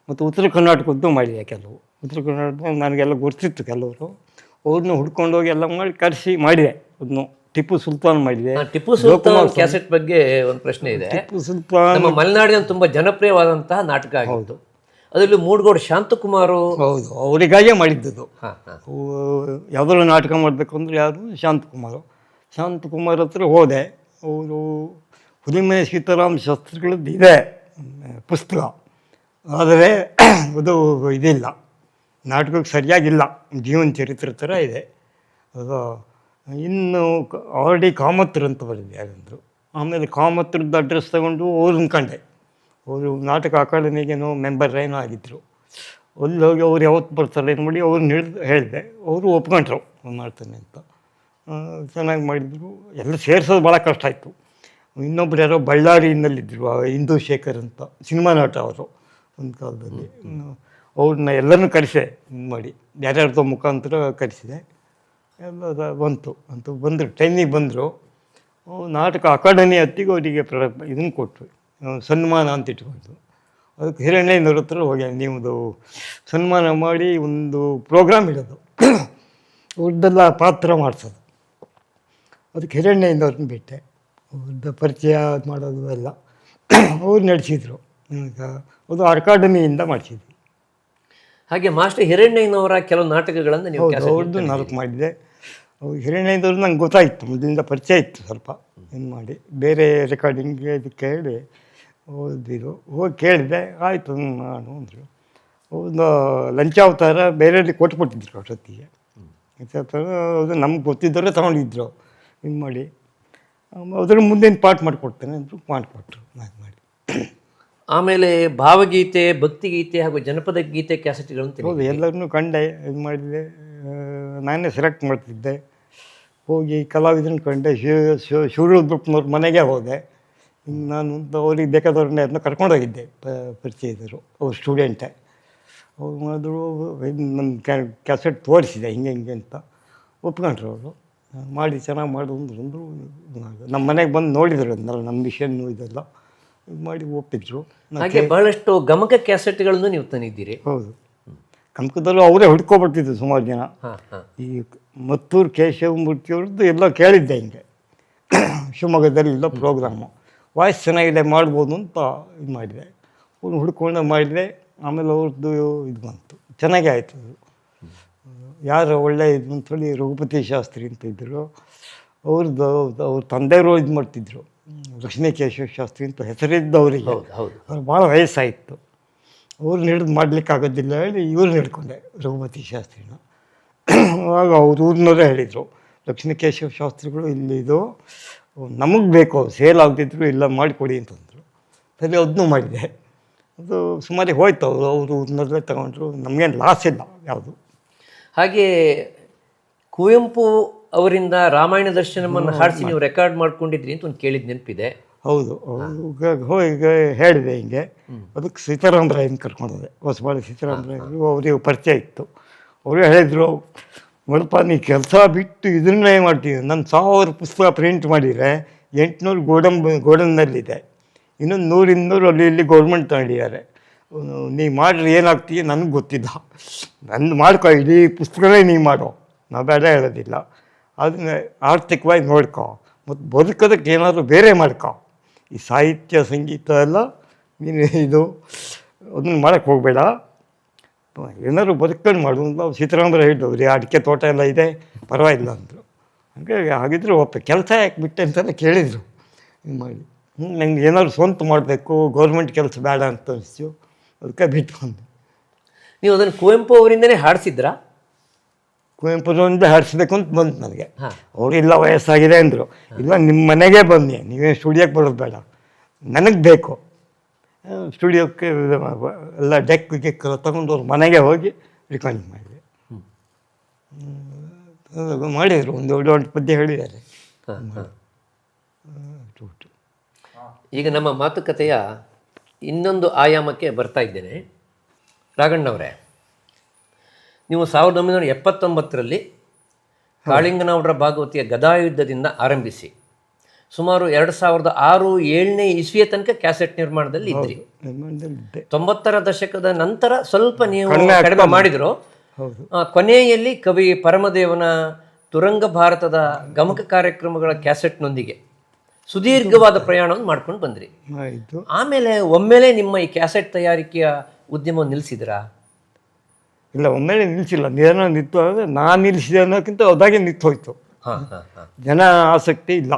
ಮತ್ತು ಉತ್ತರ ಕರ್ನಾಟಕದ್ದು ಮಾಡಿದೆ ಕೆಲವು. ಉತ್ತರ ಕರ್ನಾಟಕ ನನಗೆಲ್ಲ ಗುರ್ತಿತ್ತು ಕೆಲವರು. ಅವ್ರನ್ನ ಹುಡ್ಕೊಂಡೋಗಿ ಎಲ್ಲ ಮಾಡಿ ಕರೆಸಿ ಮಾಡಿದೆ. ಅದನ್ನು ಟಿಪ್ಪು ಸುಲ್ತಾನ್ ಮಾಡಿದೆ. ಟಿಪ್ಪು ಸುಲ್ತಾನ್ ಕ್ಯಾಸೆಟ್ ಬಗ್ಗೆ ಒಂದು ಪ್ರಶ್ನೆ ಇದೆ. ಟಿಪ್ಪು ಸುಲ್ತಾನ್ ನಮ್ಮ ಮಲೆನಾಡಿನ ತುಂಬ ಜನಪ್ರಿಯವಾದಂತಹ ನಾಟಕ ಆಗಿತ್ತು. ಅದರಲ್ಲಿ ಮೂಡ್ಗೋಡು ಶಾಂತಕುಮಾರು. ಹೌದು, ಅವರಿಗಾಗೇ ಮಾಡಿದ್ದದು. ಯಾವುದಾದ್ರು ನಾಟಕ ಮಾಡಬೇಕು ಅಂದರೆ ಯಾರು? ಶಾಂತಕುಮಾರ್ ಹತ್ರ ಹೋದೆ. ಅವರು ಹುಲಿಮನೆ ಸೀತಾರಾಮ ಶಾಸ್ತ್ರಿಗಳದ್ದು ಇದೆ ಪುಸ್ತಕ, ಆದರೆ ಅದು ಇದಿಲ್ಲ, ನಾಟಕಕ್ಕೆ ಸರಿಯಾಗಿಲ್ಲ, ಜೀವನ ಚರಿತ್ರೆ ಥರ ಇದೆ ಅದು. ಇನ್ನು ಆಲ್ರೆಡಿ ಕಾಮತ್ರ ಅಂತ ಬರೆದಿದ್ದಾರೆ ಅಂದರು. ಆಮೇಲೆ ಕಾಮತ್ರದ್ದು ಅಡ್ರೆಸ್ ತಗೊಂಡು ಅವ್ರನ್ನ ಕಂಡೆ. ಅವರು ನಾಟಕ ಅಕಾಡೆಮಿಗೇನೋ ಮೆಂಬರ್ ಏನೋ ಆಗಿದ್ದರು. ಅಲ್ಲಿ ಹೋಗಿ ಅವ್ರು ಯಾವತ್ತು ಬರ್ತಾರೆ ನೋಡಿ ಅವ್ರನ್ನ ಹೇಳಿದೆ. ಅವರು ಒಪ್ಕೊಂಡ್ರು ಮಾಡ್ತಾನೆ ಅಂತ. ಚೆನ್ನಾಗಿ ಮಾಡಿದರು. ಎಲ್ಲ ಸೇರಿಸೋದು ಭಾಳ ಕಷ್ಟ ಆಯಿತು. ಇನ್ನೊಬ್ರು ಯಾರೋ ಬಳ್ಳಾರಿನಲ್ಲಿದ್ದರು, ಇಂದು ಶೇಖರ್ ಅಂತ, ಸಿನಿಮಾ ನಟ ಅವರು ಒಂದು ಕಾಲದಲ್ಲಿ. ಅವ್ರನ್ನ ಎಲ್ಲರನ್ನೂ ಕರೆಸೆ ಮಾಡಿ, ಯಾರ್ಯಾರ್ದೋ ಮುಖಾಂತರ ಕರೆಸಿದೆ. ಎಲ್ಲ ಬಂದರು, ಟ್ರೈನಿಗೆ ಬಂದರು. ನಾಟಕ ಅಕಾಡೆಮಿ ಹೊತ್ತಿಗೆ ಅವರಿಗೆ ಇದನ್ನು ಕೊಟ್ಟರು, ಸನ್ಮಾನ ಅಂತ ಇಟ್ಕೊಂಡು. ಅದಕ್ಕೆ ಹಿರಣ್ಣಯ್ಯನವ್ರ ಹತ್ರ ಹೋಗಿ, ನಿಮ್ಮದು ಸನ್ಮಾನ ಮಾಡಿ ಒಂದು ಪ್ರೋಗ್ರಾಮ್ ಇಡೋದು, ಅವ್ರದ್ದೆಲ್ಲ ಪಾತ್ರ ಮಾಡಿಸೋದು. ಅದಕ್ಕೆ ಹಿರಣ್ಣಯ್ಯನವ್ರನ್ನ ಬಿಟ್ಟೆ. ಅವ್ರದ್ದು ಪರಿಚಯ ಮಾಡೋದು ಎಲ್ಲ ಅವ್ರು ನಡೆಸಿದರು. ಅದು ಅಕಾಡೆಮಿಯಿಂದ ಮಾಡಿಸಿದ್ವಿ. ಹಾಗೆ ಮಾಸ್ಟರ್ ಹಿರಣ್ಣಯ್ಯನವರ ಕೆಲವು ನಾಟಕಗಳನ್ನು ನೀವು ಅವ್ರದ್ದು 4 ಮಾಡಿದೆ. ಹಿರಣ್ಣಯ್ಯನವ್ರು ನಂಗೆ ಗೊತ್ತಾಯಿತು, ಮೊದಲಿಂದ ಪರಿಚಯ ಇತ್ತು ಸ್ವಲ್ಪ. ಏನು ಮಾಡಿ ಬೇರೆ ರೆಕಾರ್ಡಿಂಗ್ಗೆ ಇದಕ್ಕೆ ಹೇಳಿ ಓದಿದ್ರು. ಹೋಗಿ ಕೇಳಿದೆ, ಆಯಿತು ಮಾಡು ಅಂದರು. ಒಂದು ಲಂಚಾವತಾರ ಬೇರೆಯವ್ರಿಗೆ ಕೊಟ್ಬಿಟ್ಟಿದ್ರು ಅಷ್ಟೊತ್ತಿಗೆ. ಅದು ನಮ್ಗೆ ಗೊತ್ತಿದ್ದವರೇ ತೊಗೊಂಡಿದ್ರು. ಇದು ಮಾಡಿ ಅದ್ರ ಮುಂದಿನ ಪಾಠ ಮಾಡಿಕೊಡ್ತೇನೆ ಅಂದರು, ಮಾಡಿಕೊಟ್ರು. ನಾನು ಮಾಡಿ ಆಮೇಲೆ ಭಾವಗೀತೆ, ಭಕ್ತಿಗೀತೆ ಹಾಗೂ ಜನಪದ ಗೀತೆ ಕ್ಯಾಸೆಟ್ಗಳನ್ನು ಹೌದು, ಎಲ್ಲರನ್ನೂ ಕಂಡೆ, ಇದು ಮಾಡಿದೆ. ನಾನೇ ಸೆಲೆಕ್ಟ್ ಮಾಡ್ತಿದ್ದೆ. ಹೋಗಿ ಕಲಾವಿದರನ್ನ ಕಂಡೆ. ಶಿವರುದ್ರಪ್ಪನವ್ರ ಮನೆಗೆ ಹೋದೆ. ನಾನು ಅವ್ರಿಗೆ ಬೇಕಾದವ್ರನ್ನ ಅದನ್ನ ಕರ್ಕೊಂಡೋಗಿದ್ದೆ. ಪರಿಚಯದರು, ಅವ್ರ ಸ್ಟೂಡೆಂಟೇ. ಅವ್ರು ಮಾಡಿದ್ರು, ನನ್ನ ಕ್ಯಾಸೆಟ್ ತೋರಿಸಿದೆ ಹಿಂಗೆ ಹಿಂಗೆ ಅಂತ. ಒಪ್ಕೊಂಡ್ರು ಅವರು. ಮಾಡಿ ಚೆನ್ನಾಗಿ ಮಾಡಿದ್ರು ಅಂದರು. ನಮ್ಮ ಮನೆಗೆ ಬಂದು ನೋಡಿದ್ರು ಅದನ್ನೆಲ್ಲ, ನಮ್ಮ ಮಿಷನ್ನು ಇದೆಲ್ಲ ಇದು ಮಾಡಿ ಒಪ್ಪಿದ್ರು. ಹಾಗೆ ಬಹಳಷ್ಟು ಗಮಕ ಕ್ಯಾಸೆಟ್ಗಳನ್ನು ನೀವು ತಂದಿದ್ದೀರಿ. ಹೌದು, ಕಂಕದಲ್ಲೂ ಅವರೇ ಹುಡ್ಕೊಬರ್ತಿದ್ರು ಸುಮಾರು ಜನ. ಈ ಮತ್ತೂರು ಕೇಶವ ಮೂರ್ತಿ ಅವ್ರದ್ದು ಎಲ್ಲ ಕೇಳಿದ್ದೆ ಹಿಂಗೆ. ಶಿವಮೊಗ್ಗದಲ್ಲೆಲ್ಲ ಪ್ರೋಗ್ರಾಮು ವಾಯ್ಸ್ ಚೆನ್ನಾಗಿದೆ, ಮಾಡ್ಬೋದು ಅಂತ ಇದು ಮಾಡಿದೆ. ಅವ್ರು ಹುಡ್ಕೊಂಡು ಮಾಡಿದೆ. ಆಮೇಲೆ ಅವ್ರದ್ದು ಇದು ಬಂತು, ಚೆನ್ನಾಗೇ ಆಯಿತು ಅದು. ಯಾರು ಒಳ್ಳೆ ಇದು ಅಂತೇಳಿ ರಘುಪತಿ ಶಾಸ್ತ್ರಿ ಅಂತ ಇದ್ದರು. ಅವ್ರ ತಂದೆಯವರು ಇದು ಮಾಡ್ತಿದ್ರು, ಲಕ್ಷ್ಮೀ ಕೇಶವ ಶಾಸ್ತ್ರಿ ಅಂತ ಹೆಸರಿದ್ದವರಿಗೆ. ಅವ್ರು ಭಾಳ ವಯಸ್ಸಾಯಿತು. ಅವ್ರನ್ನ ಹಿಡಿದು ಮಾಡಲಿಕ್ಕಾಗೋದಿಲ್ಲ ಹೇಳಿ ಇವ್ರನ್ನ ಹಿಡ್ಕೊಂಡೆ, ರಘುಪತಿ ಶಾಸ್ತ್ರಿನ. ಆವಾಗ ಅವ್ರ ಊರಿನವರೇ ಹೇಳಿದರು, ಲಕ್ಷ್ಮೀ ಕೇಶವ ಶಾಸ್ತ್ರಿಗಳು ಇಲ್ಲಿದು ನಮಗೆ ಬೇಕು, ಸೇಲ್ ಆಗ್ತಿದ್ರು, ಇಲ್ಲ ಮಾಡಿಕೊಡಿ ಅಂತಂದರು. ಸರಿ, ಅದನ್ನೂ ಮಾಡಿದೆ. ಅದು ಸುಮಾರಿಗೆ ಹೋಯ್ತು. ಅವ್ರ ಊರಿನಲ್ಲೇ ತಗೊಂಡ್ರು, ನಮಗೇನು ಲಾಸ್ ಇಲ್ಲ ಯಾವುದು. ಹಾಗೆ ಕುವೆಂಪು ಅವರಿಂದ ರಾಮಾಯಣ ದರ್ಶನವನ್ನು ಹಾಡಿಸಿ ನೀವು ರೆಕಾರ್ಡ್ ಮಾಡ್ಕೊಂಡಿದ್ರಿ ಅಂತ ಒಂದು ಕೇಳಿದ ನೆನಪಿದೆ. ಹೌದು, ಈಗ ಹೇಳಿದೆ ಹಿಂಗೆ. ಅದಕ್ಕೆ ಸೀತಾರಾಮರಾಯನ ಕರ್ಕೊಂಡೋದೆ. ಹೊಸಬಾಳೆ ಸೀತಾರಾಮರಾಯರು ಅವರಿಗೆ ಪರಿಚಯ ಇತ್ತು. ಅವರು ಹೇಳಿದರು, ನೋಡಪ್ಪ ನೀ ಕೆಲಸ ಬಿಟ್ಟು ಇದನ್ನೇ ಮಾಡ್ತೀವಿ. ನಾನು 1000 ಪುಸ್ತಕ ಪ್ರಿಂಟ್ ಮಾಡಿದರೆ 800 ಗೋಡನ್ನಲ್ಲಿದೆ. ಇನ್ನೊಂದು 100-200 ಅಲ್ಲಿ ಇಲ್ಲಿ ಗೌರ್ಮೆಂಟ್ ತಗೊಂಡಿದ್ದಾರೆ. ನೀ ಮಾಡ್ರಿ ಏನಾಗ್ತೀಯ ನನಗೆ ಗೊತ್ತಿಲ್ಲ. ನನ್ನ ಮಾಡ್ಕೊ, ಇಡೀ ಪುಸ್ತಕನೇ ನೀ ಮಾಡೋ, ನಾವು ಬೇಡ ಹೇಳೋದಿಲ್ಲ. ಅದನ್ನ ಆರ್ಥಿಕವಾಗಿ ನೋಡ್ಕೊ, ಮತ್ತು ಬದುಕೋದಕ್ಕೆ ಏನಾದರೂ ಬೇರೆ ಮಾಡ್ಕೊ. ಈ ಸಾಹಿತ್ಯ ಸಂಗೀತ ಎಲ್ಲ ನೀನು ಇದು ಅದನ್ನು ಮಾಡೋಕ್ಕೆ ಹೋಗಬೇಡ, ಏನಾದ್ರು ಬದುಕೊಂಡು ಮಾಡು ಅಂತ ಸೀತಾರಾಮರ ಹೇಳಿದವ್ರಿ. ಅಡಿಕೆ ತೋಟ ಎಲ್ಲ ಇದೆ, ಪರವಾಗಿಲ್ಲ ಅಂದರು. ಹಾಗಾಗಿ ಹಾಗಿದ್ರೆ ಕೆಲಸ ಯಾಕೆ ಬಿಟ್ಟೆ ಅಂತೆಲ್ಲ ಕೇಳಿದರು. ಇದು ಮಾಡಿ ನಂಗೆ ಏನಾದ್ರು ಸ್ವಂತ ಮಾಡಬೇಕು, ಗೌರ್ಮೆಂಟ್ ಕೆಲಸ ಬೇಡ ಅಂತ ಅನಿಸ್ತು. ಅದಕ್ಕೆ ಬಿಟ್ಟು ಬಂದೆ. ನೀವು ಅದನ್ನು ಕುವೆಂಪು ಅವರಿಂದನೇ ಹಾಡಿಸಿದ್ರಾ? ಕುವೆಂಪುರೊಂದೇ ಹಾಡಿಸ್ಬೇಕು ಅಂತ ಬಂತು ನನಗೆ. ಅವರಿಲ್ಲ ವಯಸ್ಸಾಗಿದೆ ಅಂದರು. ಇಲ್ಲ, ನಿಮ್ಮ ಮನೆಗೆ ಬನ್ನಿ, ನೀವೇ ಸ್ಟುಡಿಯೋಕ್ಕೆ ಬರೋದು ಬೇಡ, ನನಗೆ ಬೇಕು. ಸ್ಟುಡಿಯೋಕ್ಕೆ ಎಲ್ಲ ಡೆಕ್ ಗಿಕ್ ತಗೊಂಡು ಅವ್ರ ಮನೆಗೆ ಹೋಗಿ ರಿಕಾರ್ಡಿಂಗ್ ಮಾಡಿದೆ. ಮಾಡಿದರು, ಒಂದು ದೊಡ್ಡ ಪದ್ಯ ಹೇಳಿದ್ದಾರೆ. ಈಗ ನಮ್ಮ ಮಾತುಕತೆಯ ಇನ್ನೊಂದು ಆಯಾಮಕ್ಕೆ ಬರ್ತಾ ಇದ್ದೇನೆ. ರಾಘಣ್ಣವರೇ, ನೀವು 1979ರಲ್ಲಿ ಕಾಳಿಂಗನವರ ಭಾಗವತಿಯ ಗದಾಯುದ್ಧದಿಂದ ಆರಂಭಿಸಿ ಸುಮಾರು 2006-7ನೇ ಇಸ್ವಿಯ ತನಕ ಕ್ಯಾಸೆಟ್ ನಿರ್ಮಾಣದಲ್ಲಿ ಇದ್ರಿ. 90ರ ದಶಕದ ನಂತರ ಸ್ವಲ್ಪ ನೀವು ಕಡಿಮೆ ಮಾಡಿದ್ರು. ಕೊನೆಯಲ್ಲಿ ಕವಿ ಪರಮದೇವನ ತುರಂಗ ಭಾರತದ ಗಮಕ ಕಾರ್ಯಕ್ರಮಗಳ ಕ್ಯಾಸೆಟ್ನೊಂದಿಗೆ ಸುದೀರ್ಘವಾದ ಪ್ರಯಾಣವನ್ನು ಮಾಡ್ಕೊಂಡು ಬಂದ್ರಿ. ಆಮೇಲೆ ಒಮ್ಮೆಲೆ ನಿಮ್ಮ ಈ ಕ್ಯಾಸೆಟ್ ತಯಾರಿಕೆಯ ಉದ್ಯಮವನ್ನು ನಿಲ್ಲಿಸಿದ್ರಾ? ಇಲ್ಲ, ಒಮ್ಮೆಲೆ ನಿಲ್ಲಿಸಿಲ್ಲ. ಏನೋ ನಿಂತು ಅಂದರೆ ನಾನು ನಿಲ್ಲಿಸಿದೆ ಅನ್ನೋಕ್ಕಿಂತ ಅದಾಗೆ ನಿಂತು ಹೋಯ್ತು. ಜನ ಆಸಕ್ತಿ ಇಲ್ಲ.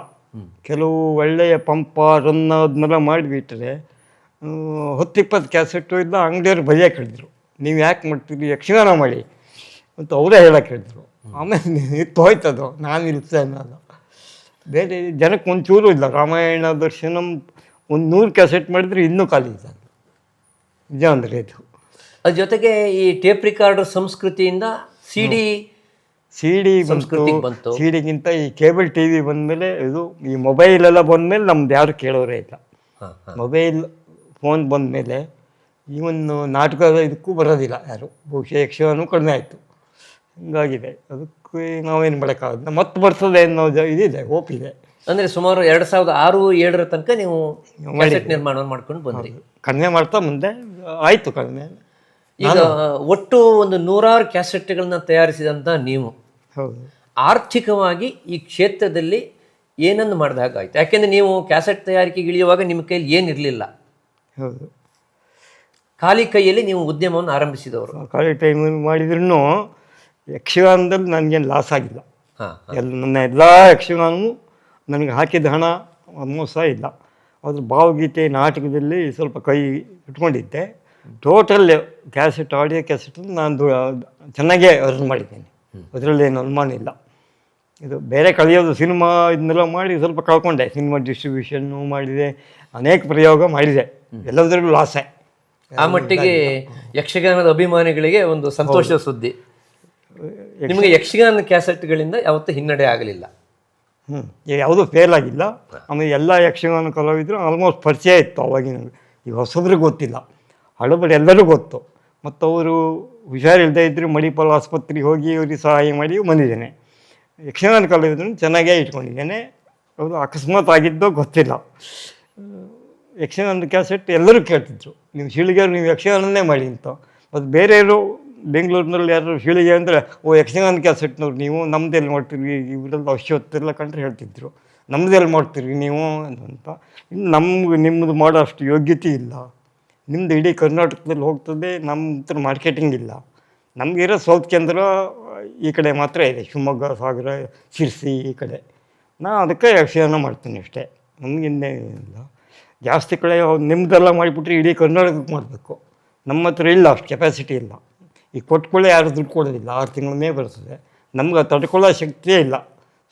ಕೆಲವು ಒಳ್ಳೆಯ ಪಂಪ ರನ್ ಅದನ್ನೆಲ್ಲ ಮಾಡಿಬಿಟ್ರೆ 10-20 ಕ್ಯಾಸೆಟ್ಟು ಇಲ್ಲ, ಅಂಗಡಿಯವ್ರು ಭಯ ಕೇಳಿದ್ರು, ನೀವು ಯಾಕೆ ಮಾಡ್ತೀರಿ, ಯಕ್ಷಗಾನ ಮಾಡಿ ಅಂತ ಅವರೇ ಹೇಳಕ್ಕೆ ಹೇಳಿದ್ರು. ಆಮೇಲೆ ನಿಂತು ಹೋಯ್ತದು, ನಾನು ನಿಲ್ಲಿಸ್ದೆ ಅನ್ನೋದು. ಬೇರೆ ಜನಕ್ಕೆ ಒಂಚೂರು ಇಲ್ಲ. ರಾಮಾಯಣ ದರ್ಶನಂ 100 ಕ್ಯಾಸೆಟ್ ಮಾಡಿದರೆ ಇನ್ನೂ ಖಾಲಿ ಇದೆ. ನಿಜ ಅಂದರೆ ಇದು. ಅದ್ರ ಜೊತೆಗೆ ಈ ಟೇಪ್ ರಿಕಾರ್ಡರ್ ಸಂಸ್ಕೃತಿಯಿಂದ ಸಿ ಡಿ ಬಂತು. ಸಿಡಿಗಿಂತ ಈ ಕೇಬಲ್ ಟಿ ವಿ ಬಂದಮೇಲೆ, ಇದು ಈ ಮೊಬೈಲೆಲ್ಲ ಬಂದಮೇಲೆ ನಮ್ದು ಯಾರು ಕೇಳೋರೇ ಇಲ್ಲ. ಮೊಬೈಲ್ ಫೋನ್ ಬಂದಮೇಲೆ ಈವನ್ ನಾಟಕದ ಇದಕ್ಕೂ ಬರೋದಿಲ್ಲ ಯಾರು. ಬಹುಶಃ ಯಕ್ಷಗಾನೂ ಕಡಿಮೆ ಆಯಿತು. ಹಿಂಗಾಗಿದೆ. ಅದಕ್ಕೆ ನಾವೇನು ಮಾಡೋಕ್ಕಾಗಲ್ಲ. ಮತ್ತೆ ಬರ್ತದೆ ಅನ್ನೋ ಇದಿದೆ, ಹೋಪ್ ಇದೆ. ಅಂದರೆ ಸುಮಾರು 2006-7ರ ತನಕ ನೀವು ಕ್ಯಾಸೆಟ್ ನಿರ್ಮಾಣವನ್ನು ಮಾಡ್ಕೊಂಡು ಬಂದ್ರಿ. ಕಡಿಮೆ ಮಾಡ್ತಾ ಮುಂದೆ ಆಯಿತು ಕಡಿಮೆ. ಈಗ ಒಟ್ಟು ಒಂದು 100 ಕ್ಯಾಸೆಟ್ಗಳನ್ನ ತಯಾರಿಸಿದಂಥ ನೀವು ಆರ್ಥಿಕವಾಗಿ ಈ ಕ್ಷೇತ್ರದಲ್ಲಿ ಏನನ್ನು ಮಾಡಿದ ಹಾಗಾಯಿತು? ಯಾಕೆಂದರೆ ನೀವು ಕ್ಯಾಸೆಟ್ ತಯಾರಿಕೆಗೆ ಇಳಿಯುವಾಗ ನಿಮ್ಮ ಕೈಯಲ್ಲಿ ಏನಿರಲಿಲ್ಲ. ಹೌದು, ಖಾಲಿ ಕೈಯಲ್ಲಿ ನೀವು ಉದ್ಯಮವನ್ನು ಆರಂಭಿಸಿದವರು. ಖಾಲಿ ಟೈಮಲ್ಲಿ ಮಾಡಿದ್ರೂ ಯಕ್ಷಗಾನದಲ್ಲಿ ನನಗೇನು ಲಾಸ್ ಆಗಿಲ್ಲ. ನನ್ನ ಎಲ್ಲ ಯಕ್ಷಗಾನವೂ ನನಗೆ ಹಾಕಿದ ಹಣ ಮೋಸ ಇಲ್ಲ. ಅದ್ರ ಭಾವಗೀತೆ ನಾಟಕದಲ್ಲಿ ಸ್ವಲ್ಪ ಕೈ ಇಟ್ಕೊಂಡಿದ್ದೆ. ಟೋಟಲ್ ಕ್ಯಾಸೆಟ್, ಆಡಿಯೋ ಕ್ಯಾಸೆಟಲ್ಲಿ ನಾನು ಚೆನ್ನಾಗೇ ಅರ್ನ್ ಮಾಡಿದ್ದೇನೆ. ಅದರಲ್ಲೇನು ಅನುಮಾನ ಇಲ್ಲ. ಇದು ಬೇರೆ ಕಲಿಯೋದು ಸಿನಿಮಾ ಇದನ್ನೆಲ್ಲ ಮಾಡಿ ಸ್ವಲ್ಪ ಕಳ್ಕೊಂಡೆ. ಸಿನಿಮಾ ಡಿಸ್ಟ್ರಿಬ್ಯೂಷನ್ನು ಮಾಡಿದೆ, ಅನೇಕ ಪ್ರಯೋಗ ಮಾಡಿದೆ. ಎಲ್ಲದರಲ್ಲೂ ಲಾಸೆ. ಆ ಮಟ್ಟಿಗೆ ಯಕ್ಷಗಾನದ ಅಭಿಮಾನಿಗಳಿಗೆ ಒಂದು ಸಂತೋಷದ ಸುದ್ದಿ. ನಿಮಗೆ ಯಕ್ಷಗಾನ ಕ್ಯಾಸೆಟ್ಗಳಿಂದ ಯಾವತ್ತೂ ಹಿನ್ನಡೆ ಆಗಲಿಲ್ಲ. ಯಾವುದೂ ಫೇಲ್ ಆಗಿಲ್ಲ. ಆಮೇಲೆ ಎಲ್ಲ ಯಕ್ಷಗಾನ ಕಲಾವಿದರು ಆಲ್ಮೋಸ್ಟ್ ಪರಿಚಯ ಇತ್ತು ಅವಾಗಿನ. ಈಗ ಹೊಸಬ್ರಿಗೆ ಗೊತ್ತಿಲ್ಲ, ಹಳಬರು ಎಲ್ಲರೂ ಗೊತ್ತು. ಮತ್ತು ಅವರು ಹುಷಾರಿಲ್ಲದೆ ಇದ್ದರೆ ಮಣಿಪಾಲ್ ಆಸ್ಪತ್ರೆಗೆ ಹೋಗಿ ಅವ್ರಿಗೆ ಸಹಾಯ ಮಾಡಿ ಬಂದಿದ್ದೇನೆ. ಯಕ್ಷಗಾನ ಕಲಾವಿದರನ್ನು ಚೆನ್ನಾಗೇ ಇಟ್ಕೊಂಡಿದ್ದೇನೆ. ಅವರು ಅಕಸ್ಮಾತ್ ಆಗಿದ್ದೋ ಗೊತ್ತಿಲ್ಲ. ಯಕ್ಷಗಾನದ ಕ್ಯಾಸೆಟ್ ಎಲ್ಲರೂ ಕೇಳ್ತಿದ್ರು, ನೀವು ಶಿಳಿಗೆಯವರು ನೀವು ಯಕ್ಷಗಾನನೇ ಮಾಡಿ ಅಂತ. ಮತ್ತು ಬೇರೆಯವರು ಬೆಂಗಳೂರಿನಲ್ಲಿ ಯಾರು ಶಿಳಿಗೆ ಅಂದರೆ, ಓ ಯಕ್ಷಗಾನ ಕ್ಯಾಸೆಟ್ನವ್ರು ನೀವು, ನಮ್ಮದೆಲ್ಲಿ ಮಾಡ್ತೀರಿ, ಇವರೆಲ್ಲ ಅವಶ್ಯಕತೆಲ್ಲ ಕಂಡ್ರೆ ಹೇಳ್ತಿದ್ರು, ನಮ್ಮದೆಲ್ಲಿ ಮಾಡ್ತೀರಿ ನೀವು ಅಂತ. ಇನ್ನು ನಮ್ಗೆ ನಿಮ್ಮದು ಮಾಡೋ ಅಷ್ಟು ಯೋಗ್ಯತೆ ಇಲ್ಲ, ನಿಮ್ಮದು ಇಡೀ ಕರ್ನಾಟಕದಲ್ಲಿ ಹೋಗ್ತದೆ, ನಮ್ಮ ಹತ್ರ ಮಾರ್ಕೆಟಿಂಗ್ ಇಲ್ಲ. ನಮಗಿರೋ ಸೌತ್ ಕೇಂದ್ರ ಈ ಕಡೆ ಮಾತ್ರ ಇದೆ, ಶಿವಮೊಗ್ಗ, ಸಾಗರ, ಶಿರ್ಸಿ ಈ ಕಡೆ. ಅದಕ್ಕೆ ಯಕ್ಷಗಾನ ಮಾಡ್ತೀನಿ ಅಷ್ಟೇ, ನಮಗಿನ್ನೇ ಇಲ್ಲ. ಜಾಸ್ತಿ ಕಡೆ ನಿಮ್ಮದೆಲ್ಲ ಮಾಡಿಬಿಟ್ರೆ ಇಡೀ ಕರ್ನಾಟಕಕ್ಕೆ ಮಾಡಬೇಕು. ನಮ್ಮ ಹತ್ರ ಇಲ್ಲ, ಅಷ್ಟು ಕೆಪಾಸಿಟಿ ಇಲ್ಲ. ಈಗ ಕೊಟ್ಕೊಳ್ಳೆ ಯಾರು ದುಡ್ಡು ಕೊಡೋದಿಲ್ಲ, 6 ತಿಂಗಳನ್ನೇ ಬರ್ತದೆ. ನಮ್ಗೆ ತಡ್ಕೊಳ್ಳೋ ಶಕ್ತಿಯೇ ಇಲ್ಲ,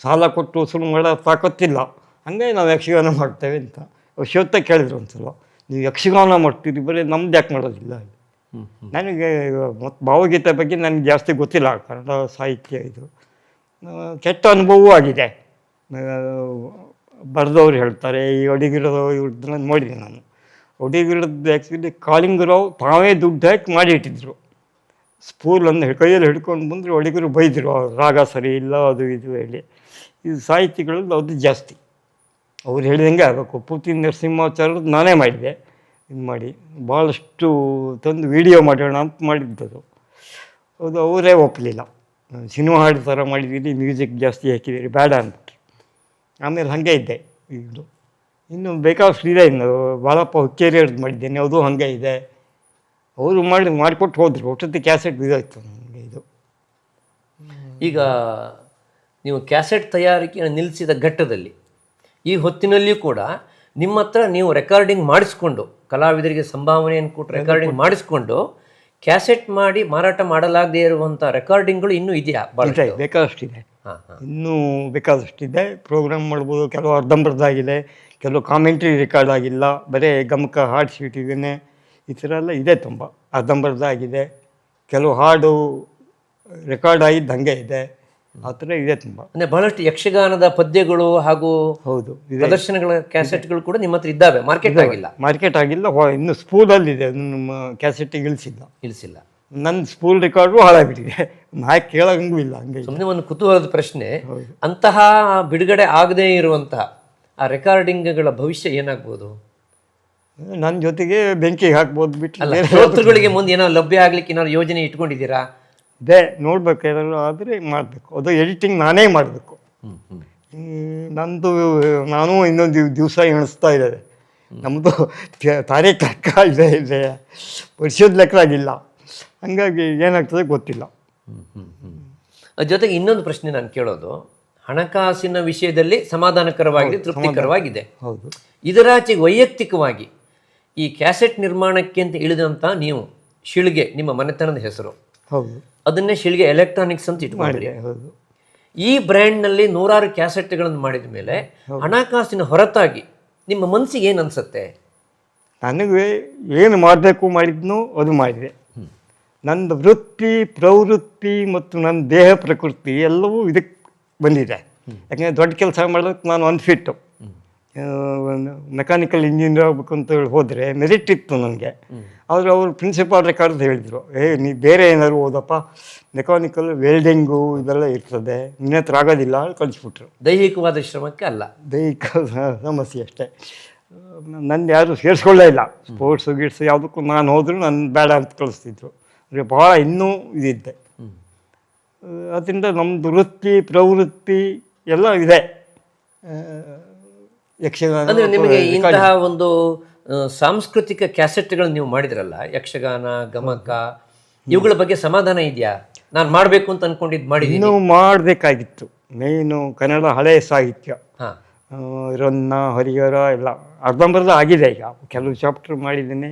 ಸಾಲ ಕೊಟ್ಟು ವಸೂಲು ಮಾಡೋ ತಾಕತ್ತಿಲ್ಲ. ಹಂಗಾಗಿ ನಾವು ಯಕ್ಷಗಾನ ಮಾಡ್ತೇವೆ ಅಂತ. ಶಿವತ್ತ ಕೇಳಿದ್ರು ಒಂದು ಸಲ, ನೀವು ಯಕ್ಷಗಾನ ಮಾಡ್ತೀರಿ, ಬರೀ ನಮ್ದು ಯಾಕೆ ಮಾಡೋದಿಲ್ಲ. ನನಗೆ ಮತ್ತು ಭಾವಗೀತೆ ಬಗ್ಗೆ ನನಗೆ ಜಾಸ್ತಿ ಗೊತ್ತಿಲ್ಲ, ಕನ್ನಡ ಸಾಹಿತ್ಯ ಇದು ಕೆಟ್ಟ ಅನುಭವವೂ ಆಗಿದೆ. ಬರೆದವ್ರು ಹೇಳ್ತಾರೆ, ಈ ಒಡಿಗಿರೋ ಇವ್ರದ್ದನ್ನ ನೋಡಿದ್ದೀನಿ ನಾನು. ಒಡಿಗಿರದ್ದು ಆ್ಯಕ್ಚುಲಿ ಕಾಳಿಂಗರಾವ್ ತಾವೇ ದುಡ್ಡು ಹಾಕಿ ಮಾಡಿ ಇಟ್ಟಿದ್ರು. ಸ್ಪೂಲನ್ನು ಕೈಯಲ್ಲಿ ಹಿಡ್ಕೊಂಡು ಬಂದರೆ ಒಡಿಗರು ಬೈದರು, ರಾಗ ಸರಿ ಇಲ್ಲ ಅದು ಇದು ಹೇಳಿ. ಇದು ಸಾಹಿತಿಗಳಲ್ಲಿ ಅದು ಜಾಸ್ತಿ, ಅವ್ರು ಹೇಳಿದಂಗೆ ಆಗಬೇಕು. ಪೂತಿ ನರಸಿಂಹಾಚಾರ್ಯದ್ದು ನಾನೇ ಮಾಡಿದೆ. ಇದು ಮಾಡಿ ಭಾಳಷ್ಟು ತಂದು ವಿಡಿಯೋ ಮಾಡೋಣ ಅಂತ ಮಾಡಿದ್ದದು. ಅದು ಅವರೇ ಒಪ್ಪಲಿಲ್ಲ. ಸಿನಿಮಾ ಹಾಡು ಥರ ಮಾಡಿದ್ದೀರಿ, ಮ್ಯೂಸಿಕ್ ಜಾಸ್ತಿ ಹಾಕಿದ್ದೀರಿ, ಬೇಡ ಅಂದ್ಬಿಟ್ಟು. ಆಮೇಲೆ ಹಾಗೆ ಇದ್ದೆ. ಇದು ಇನ್ನು ಬೇಕಾದಷ್ಟು ಇದೆ. ಇನ್ನು ಬಾಳಪ್ಪ ಹುಕ್ಕೇರಿಯವ್ರದ್ದು ಮಾಡಿದ್ದೇನೆ, ಅದು ಹಾಗೆ ಇದೆ. ಅವರು ಮಾಡಿಕೊಟ್ಟು ಹೋದರು. ಒಟ್ಟೊತ್ತಿ ಕ್ಯಾಸೆಟ್ ಇದಾಯ್ತು ನನಗೆ ಇದು. ಈಗ ನೀವು ಕ್ಯಾಸೆಟ್ ತಯಾರಿಕೆಯನ್ನು ನಿಲ್ಲಿಸಿದ ಘಟ್ಟದಲ್ಲಿ ಈ ಹೊತ್ತಿನಲ್ಲಿಯೂ ಕೂಡ ನಿಮ್ಮ ಹತ್ರ ನೀವು ರೆಕಾರ್ಡಿಂಗ್ ಮಾಡಿಸ್ಕೊಂಡು, ಕಲಾವಿದರಿಗೆ ಸಂಭಾವನೆಯನ್ನು ಕೊಟ್ಟು ರೆಕಾರ್ಡಿಂಗ್ ಮಾಡಿಸ್ಕೊಂಡು ಕ್ಯಾಸೆಟ್ ಮಾಡಿ ಮಾರಾಟ ಮಾಡಲಾಗದೇ ಇರುವಂಥ ರೆಕಾರ್ಡಿಂಗ್ಗಳು ಇನ್ನೂ ಇದೆಯಾ? ಬೇಕಾದಷ್ಟಿದೆ, ಇನ್ನೂ ಬೇಕಾದಷ್ಟಿದೆ. ಪ್ರೋಗ್ರಾಮ್ ಮಾಡ್ಬೋದು. ಕೆಲವು ಅರ್ಧಂಬರ್ಧ ಆಗಿದೆ, ಕೆಲವು ಕಾಮೆಂಟ್ರಿ ರೆಕಾರ್ಡ್ ಆಗಿಲ್ಲ, ಬರೀ ಗಮಕ ಹಾಡು ಶೀಟ್ ಇದೇನೆ, ಈ ಥರ ಎಲ್ಲ ಇದೆ. ತುಂಬ ಅರ್ಧಂಬರ್ಧ ಆಗಿದೆ. ಕೆಲವು ಹಾಡು ರೆಕಾರ್ಡ್ ಆಗಿದ್ದು ಹಾಗೆ ಇದೆ. ಆ ಥರ ಇದೆ ತುಂಬ. ಅಂದರೆ ಬಹಳಷ್ಟು ಯಕ್ಷಗಾನದ ಪದ್ಯಗಳು ಹಾಗೂ ಹೌದು ಪ್ರದರ್ಶನಗಳ ಕ್ಯಾಸೆಟ್ಗಳು ಕೂಡ ನಿಮ್ಮ ಹತ್ರ ಇದ್ದಾವೆ, ಮಾರ್ಕೆಟ್ ಆಗಿಲ್ಲ. ಮಾರ್ಕೆಟ್ ಆಗಿಲ್ಲ, ಇನ್ನು ಸ್ಪೂಲಲ್ಲಿದೆ, ಅದು ನಮ್ಮ ಕ್ಯಾಸೆಟ್ಟಿಗೆ ಇಳಿಸಿಲ್ಲ. ನನ್ನ ಸ್ಪೂಲ್ ರೆಕಾರ್ಡು ಹಾಳಾಗ್ಬಿಟ್ಟಿದೆ, ನಾಯಿ ಕೇಳಂಗೂ ಇಲ್ಲ. ಹಂಗೆ ಸುಮ್ಮನೆ ಒಂದು ಕುತೂಹಲದ ಪ್ರಶ್ನೆ, ಅಂತಹ ಬಿಡುಗಡೆ ಆಗದೇ ಇರುವಂತಹ ಆ ರೆಕಾರ್ಡಿಂಗ್ಗಳ ಭವಿಷ್ಯ ಏನಾಗ್ಬೋದು? ನನ್ನ ಜೊತೆಗೆ ಬೆಂಕಿಗೆ ಹಾಕ್ಬೋದು ಬಿಟ್ಟು ಶ್ರೋತೃಗಳಿಗೆ ಮುಂದೆ ಏನಾದ್ರು ಲಭ್ಯ ಆಗ್ಲಿಕ್ಕೆ ಏನಾದ್ರು ಯೋಜನೆ ಇಟ್ಕೊಂಡಿದ್ದೀರಾ? ನೋಡ್ಬೇಕು, ಏನಾದ್ರು ಆದರೆ ಮಾಡಬೇಕು. ಅದು ಎಡಿಟಿಂಗ್ ನಾನೇ ಮಾಡಬೇಕು. ನಾನು ಇನ್ನೊಂದು ದಿವಸ ಎಣಿಸ್ತಾ ಇದ್ದೇವೆ. ನಮ್ಮದು ತಾರೀಖು ಲೆಕ್ಕ ಇದೆ, ವರ್ಷದ ಲೆಕ್ಕ ಆಗಿಲ್ಲ. ಹಂಗಾಗಿ ಏನಾಗ್ತದೆ ಗೊತ್ತಿಲ್ಲ. ಜೊತೆಗೆ ಇನ್ನೊಂದು ಪ್ರಶ್ನೆ ನಾನು ಕೇಳೋದು, ಹಣಕಾಸಿನ ವಿಷಯದಲ್ಲಿ ಸಮಾಧಾನಕರವಾಗಿದೆ, ತೃಪ್ತಿಕರವಾಗಿದೆ. ಹೌದು. ಇದರಾಚೆಗೆ ವೈಯಕ್ತಿಕವಾಗಿ ಈ ಕ್ಯಾಸೆಟ್ ನಿರ್ಮಾಣಕ್ಕೆ ಅಂತ ಇಳಿದಂಥ ನೀವು ಶಿಳ್ಗೆ, ನಿಮ್ಮ ಮನೆತನದ ಹೆಸರು, ಹೌದು, ಅದನ್ನೇ ಶಿಳ್ಗೆ ಎಲೆಕ್ಟ್ರಾನಿಕ್ಸ್ ಅಂತ ಇಟ್ಕೊಂಡ್ರಿ. ಹೌದು. ಈ ಬ್ರ್ಯಾಂಡ್ನಲ್ಲಿ 100 ಕ್ಯಾಸೆಟ್ಗಳನ್ನು ಮಾಡಿದ ಮೇಲೆ ಹಣಕಾಸಿನ ಹೊರತಾಗಿ ನಿಮ್ಮ ಮನಸ್ಸಿಗೆ ಏನು ಅನಿಸುತ್ತೆ? ನನಗೆ ಏನು ಮಾಡಬೇಕು ಮಾಡಿದ್ನೋ ಅದು ಮಾಡಿದೆ. ನನ್ನ ವೃತ್ತಿ, ಪ್ರವೃತ್ತಿ ಮತ್ತು ನನ್ನ ದೇಹ ಪ್ರಕೃತಿ ಎಲ್ಲವೂ ಇದಕ್ಕೆ ಬಂದಿದೆ. ಯಾಕೆಂದರೆ ದೊಡ್ಡ ಕೆಲಸ ಮಾಡೋಕ್ಕೆ ನಾನು ಅನ್ಫಿಟ್ಟು. ಮೆಕ್ಯಾನಿಕಲ್ ಇಂಜಿನಿಯರ್ ಆಗಬೇಕು ಅಂತ ಹೇಳಿ ಹೋದರೆ ಮೆರಿಟ್ ಇತ್ತು ನನಗೆ. ಆದರೆ ಅವರು ಪ್ರಿನ್ಸಿಪಾಲ್ ಕರೆದು ಹೇಳಿದರು, ನೀ ಬೇರೆ ಏನಾದ್ರು ಓದಪ್ಪ, ಮೆಕ್ಯಾನಿಕಲ್ ವೆಲ್ಡಿಂಗು ಇದೆಲ್ಲ ಇರ್ತದೆ, ನಿನ್ನ ಹತ್ರ ಆಗೋದಿಲ್ಲ ಕಳಿಸ್ಬಿಟ್ರು. ದೈಹಿಕವಾದ ಶ್ರಮಕ್ಕೆ ಅಲ್ಲ, ದೈಹಿಕ ಸಮಸ್ಯೆ ಅಷ್ಟೇ. ನನ್ನ ಯಾರು ಸೇರಿಸ್ಕೊಳ್ಳೇ ಇಲ್ಲ. ಸ್ಪೋರ್ಟ್ಸು ಗಿಟ್ಸು ಯಾವುದಕ್ಕೂ ನಾನು ಹೋದರೂ ನನ್ನ ಬೇಡ ಅಂತ ಕಳಿಸ್ತಿದ್ರು. ಅಂದರೆ ಭಾಳ ಇನ್ನೂ ಇದಿದ್ದೆ. ಅದರಿಂದ ನಮ್ಮದು ವೃತ್ತಿ, ಪ್ರವೃತ್ತಿ ಎಲ್ಲ ಇದೆ. ಯಕ್ಷಗಾನ ಅಂದರೆ ನಿಮಗೆ ಇಂತಹ ಒಂದು ಸಾಂಸ್ಕೃತಿಕ ಕ್ಯಾಸೆಟ್ಗಳನ್ನು ನೀವು ಮಾಡಿದ್ರಲ್ಲ, ಯಕ್ಷಗಾನ, ಗಮಕ, ಇವುಗಳ ಬಗ್ಗೆ ಸಮಾಧಾನ ಇದೆಯಾ? ನಾನು ಮಾಡಬೇಕು ಅಂತ ಅನ್ಕೊಂಡಿದ್ದು ಮಾಡಿದ್ದೀನಿ. ಇನ್ನೂ ಮಾಡಬೇಕಾಗಿತ್ತು. ಮೇಯ್ನು ಕನ್ನಡ ಹಳೆಯ ಸಾಹಿತ್ಯ, ರನ್ನ, ಹರಿಹರ ಎಲ್ಲ ಅರ್ಧಂಬರ್ಧ ಆಗಿದೆ. ಈಗ ಕೆಲವು ಚಾಪ್ಟರ್ ಮಾಡಿದ್ದೇನೆ,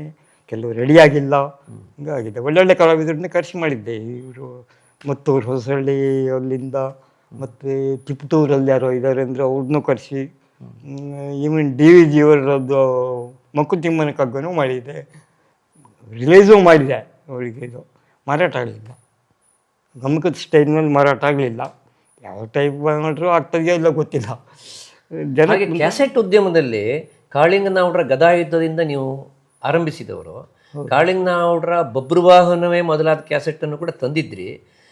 ಕೆಲವು ರೆಡಿಯಾಗಿಲ್ಲ. ಹಿಂಗಾಗಿದೆ. ಒಳ್ಳೊಳ್ಳೆ ಕಲಾವಿದರನ್ನೇ ಕರೆಸಿ ಮಾಡಿದ್ದೆ. ಇವರು ಮತ್ತೂರು ಹೊಸಳ್ಳಿ ಅಲ್ಲಿಂದ, ಮತ್ತು ತಿಪ್ಟೂರಲ್ಲಿ ಯಾರೋ ಇದ್ದಾರೆ ಅಂದರೆ ಅವ್ರನ್ನೂ ಕರೆಸಿ, ಈವನ್ DVG ಅವರದ್ದು ಮಂಕುತಿಮ್ಮನ ಕಗ್ಗನೂ ಮಾಡಿದೆ, ರಿಲೀಸು ಮಾಡಿದೆ. ಅವರಿಗೆ ಇದು ಮಾರಾಟ ಆಗಲಿಲ್ಲ, ಗಮಕದ ಸ್ಟೈಲ್ನಲ್ಲಿ ಮಾರಾಟ ಆಗಲಿಲ್ಲ. ಯಾವ ಟೈಪ್ ಮಾಡಿದ್ರು ಆಗ್ತದೆಯೋ ಇಲ್ಲ ಗೊತ್ತಿಲ್ಲ. ಜನ ಹಾಗೆ ಕ್ಯಾಸೆಟ್ ಉದ್ಯಮದಲ್ಲಿ ಕಾಳಿಂಗನೌಡರ ಗದಾಯುದ್ಧದಿಂದ ನೀವು ಆರಂಭಿಸಿದವರು. ಕಾಳಿಂಗನೌಡರ ಬಬ್ರುವಾಹನವೇ ಮೊದಲಾದ ಕ್ಯಾಸೆಟನ್ನು ಕೂಡ ತಂದಿದ್ರಿ.